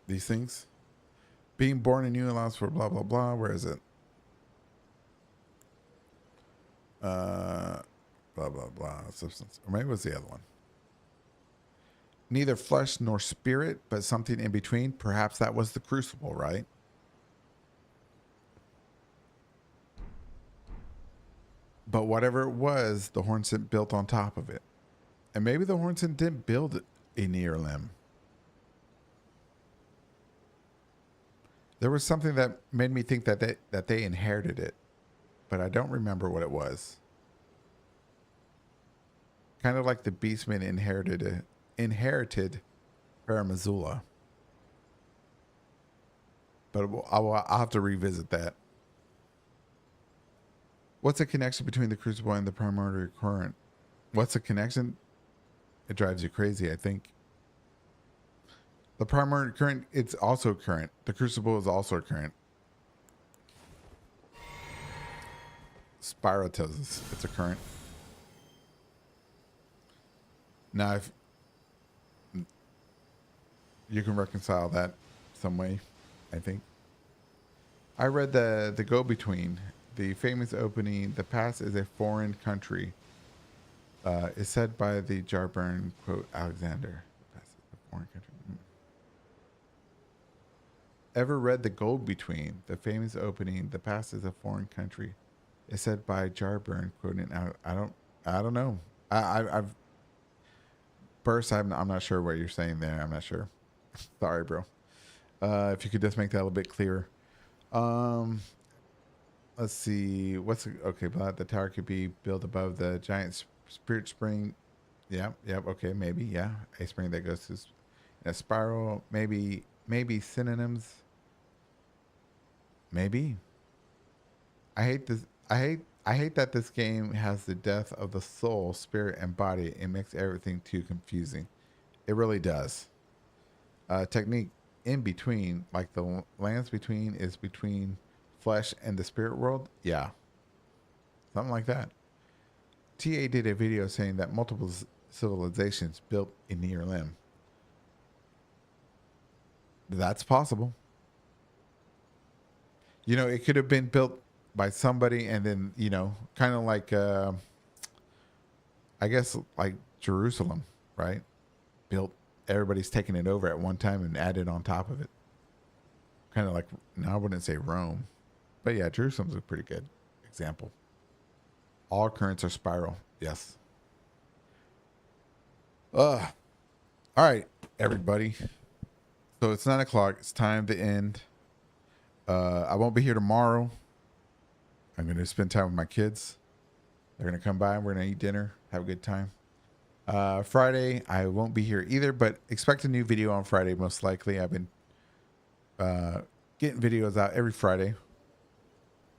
These things. Being born in you allows for blah, blah, blah. Where is it? Blah, blah, blah. Substance. Or maybe it was the other one. Neither flesh nor spirit, but something in between. Perhaps that was the crucible, right? But whatever it was, the Hornsent built on top of it. And maybe the Hornsent didn't build a near limb. There was something that made me think that they inherited it, but I don't remember what it was. Kind of like the Beastmen inherited Paramazula. But I'll have to revisit that. What's the connection between the crucible and the primordial current? What's the connection? It drives you crazy, I think. The primary current, it's also current. The crucible is also current. Spyro tells us it's a current. Now, if you can reconcile that some way, I think. I read the go-between, the famous opening, the past is a foreign country, is said by the Jarburn, quote, Alexander. The past is a foreign country. Ever read the go-between, the famous opening, the past is a foreign country, is said by Jarburn, quoting, I don't know. I've Burst, I'm not sure what you're saying there. I'm not sure. Sorry, bro. If you could just make that a little bit clearer. Let's see. Okay? But the tower could be built above the giant spirit spring. Yeah. Okay. Maybe. Yeah. A spring that goes to a spiral. Maybe synonyms. Maybe. I hate this. I hate that this game has the death of the soul, spirit, and body. It makes everything too confusing. It really does. Technique in between, like the lands between, is between flesh and the spirit world. Yeah, something like that. TA did a video saying that multiple civilizations built a near limb. That's possible. You know, it could have been built by somebody, and then, you know, kind of like I guess like Jerusalem, right? Built, everybody's taking it over at one time and added on top of it. Kind of like, no, I wouldn't say Rome, but yeah, Jerusalem's a pretty good example. All currents are spiral. Yes. All right, everybody. So it's 9 o'clock. It's time to end. I won't be here tomorrow. I'm going to spend time with my kids. They're going to come by and we're going to eat dinner, have a good time. Friday, I won't be here either, but expect a new video on Friday, most likely. I've been getting videos out every Friday.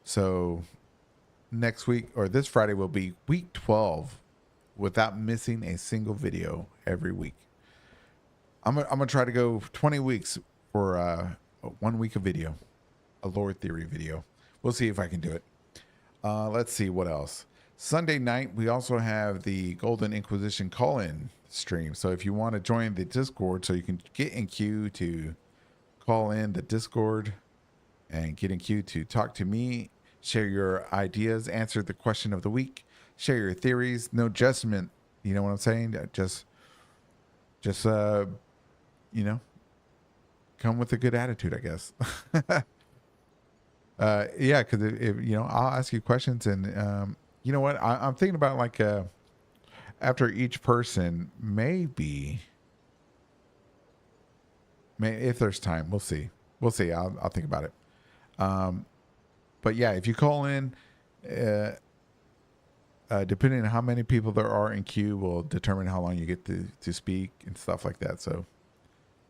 So next week, or this Friday, will be week 12 without missing a single video every week. I'm gonna try to go 20 weeks for 1 week of video, a lore theory video. We'll see if I can do it. Let's see what else. Sunday night, we also have the Golden Inquisition call-in stream. So if you want to join the Discord, so you can get in queue to call in the Discord and get in queue to talk to me, share your ideas, answer the question of the week, share your theories. No judgment. You know what I'm saying? Just you know, come with a good attitude, I guess. Yeah, because if you know, I'll ask you questions, and you know what, I'm thinking about, like, after each person, maybe if there's time, we'll see. I'll think about it. But yeah, if you call in, depending on how many people there are in queue, will determine how long you get to speak and stuff like that. So,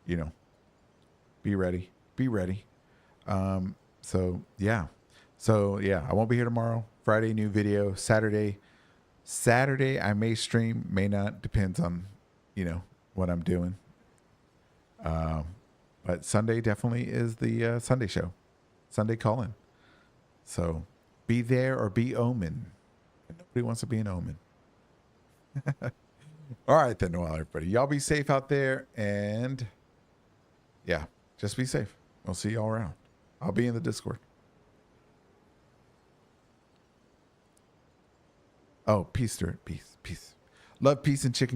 you know, be ready. So yeah, I won't be here tomorrow. Friday, new video. Saturday, I may stream, may not. Depends on, you know, what I'm doing. But Sunday definitely is the Sunday show, Sunday call-in. So be there or be omen. Nobody wants to be an omen. All right then, well, everybody, y'all be safe out there, and yeah, just be safe. We'll see y'all around. I'll be in the Discord. Oh, peace, Stuart. Peace. Love, peace, and chicken.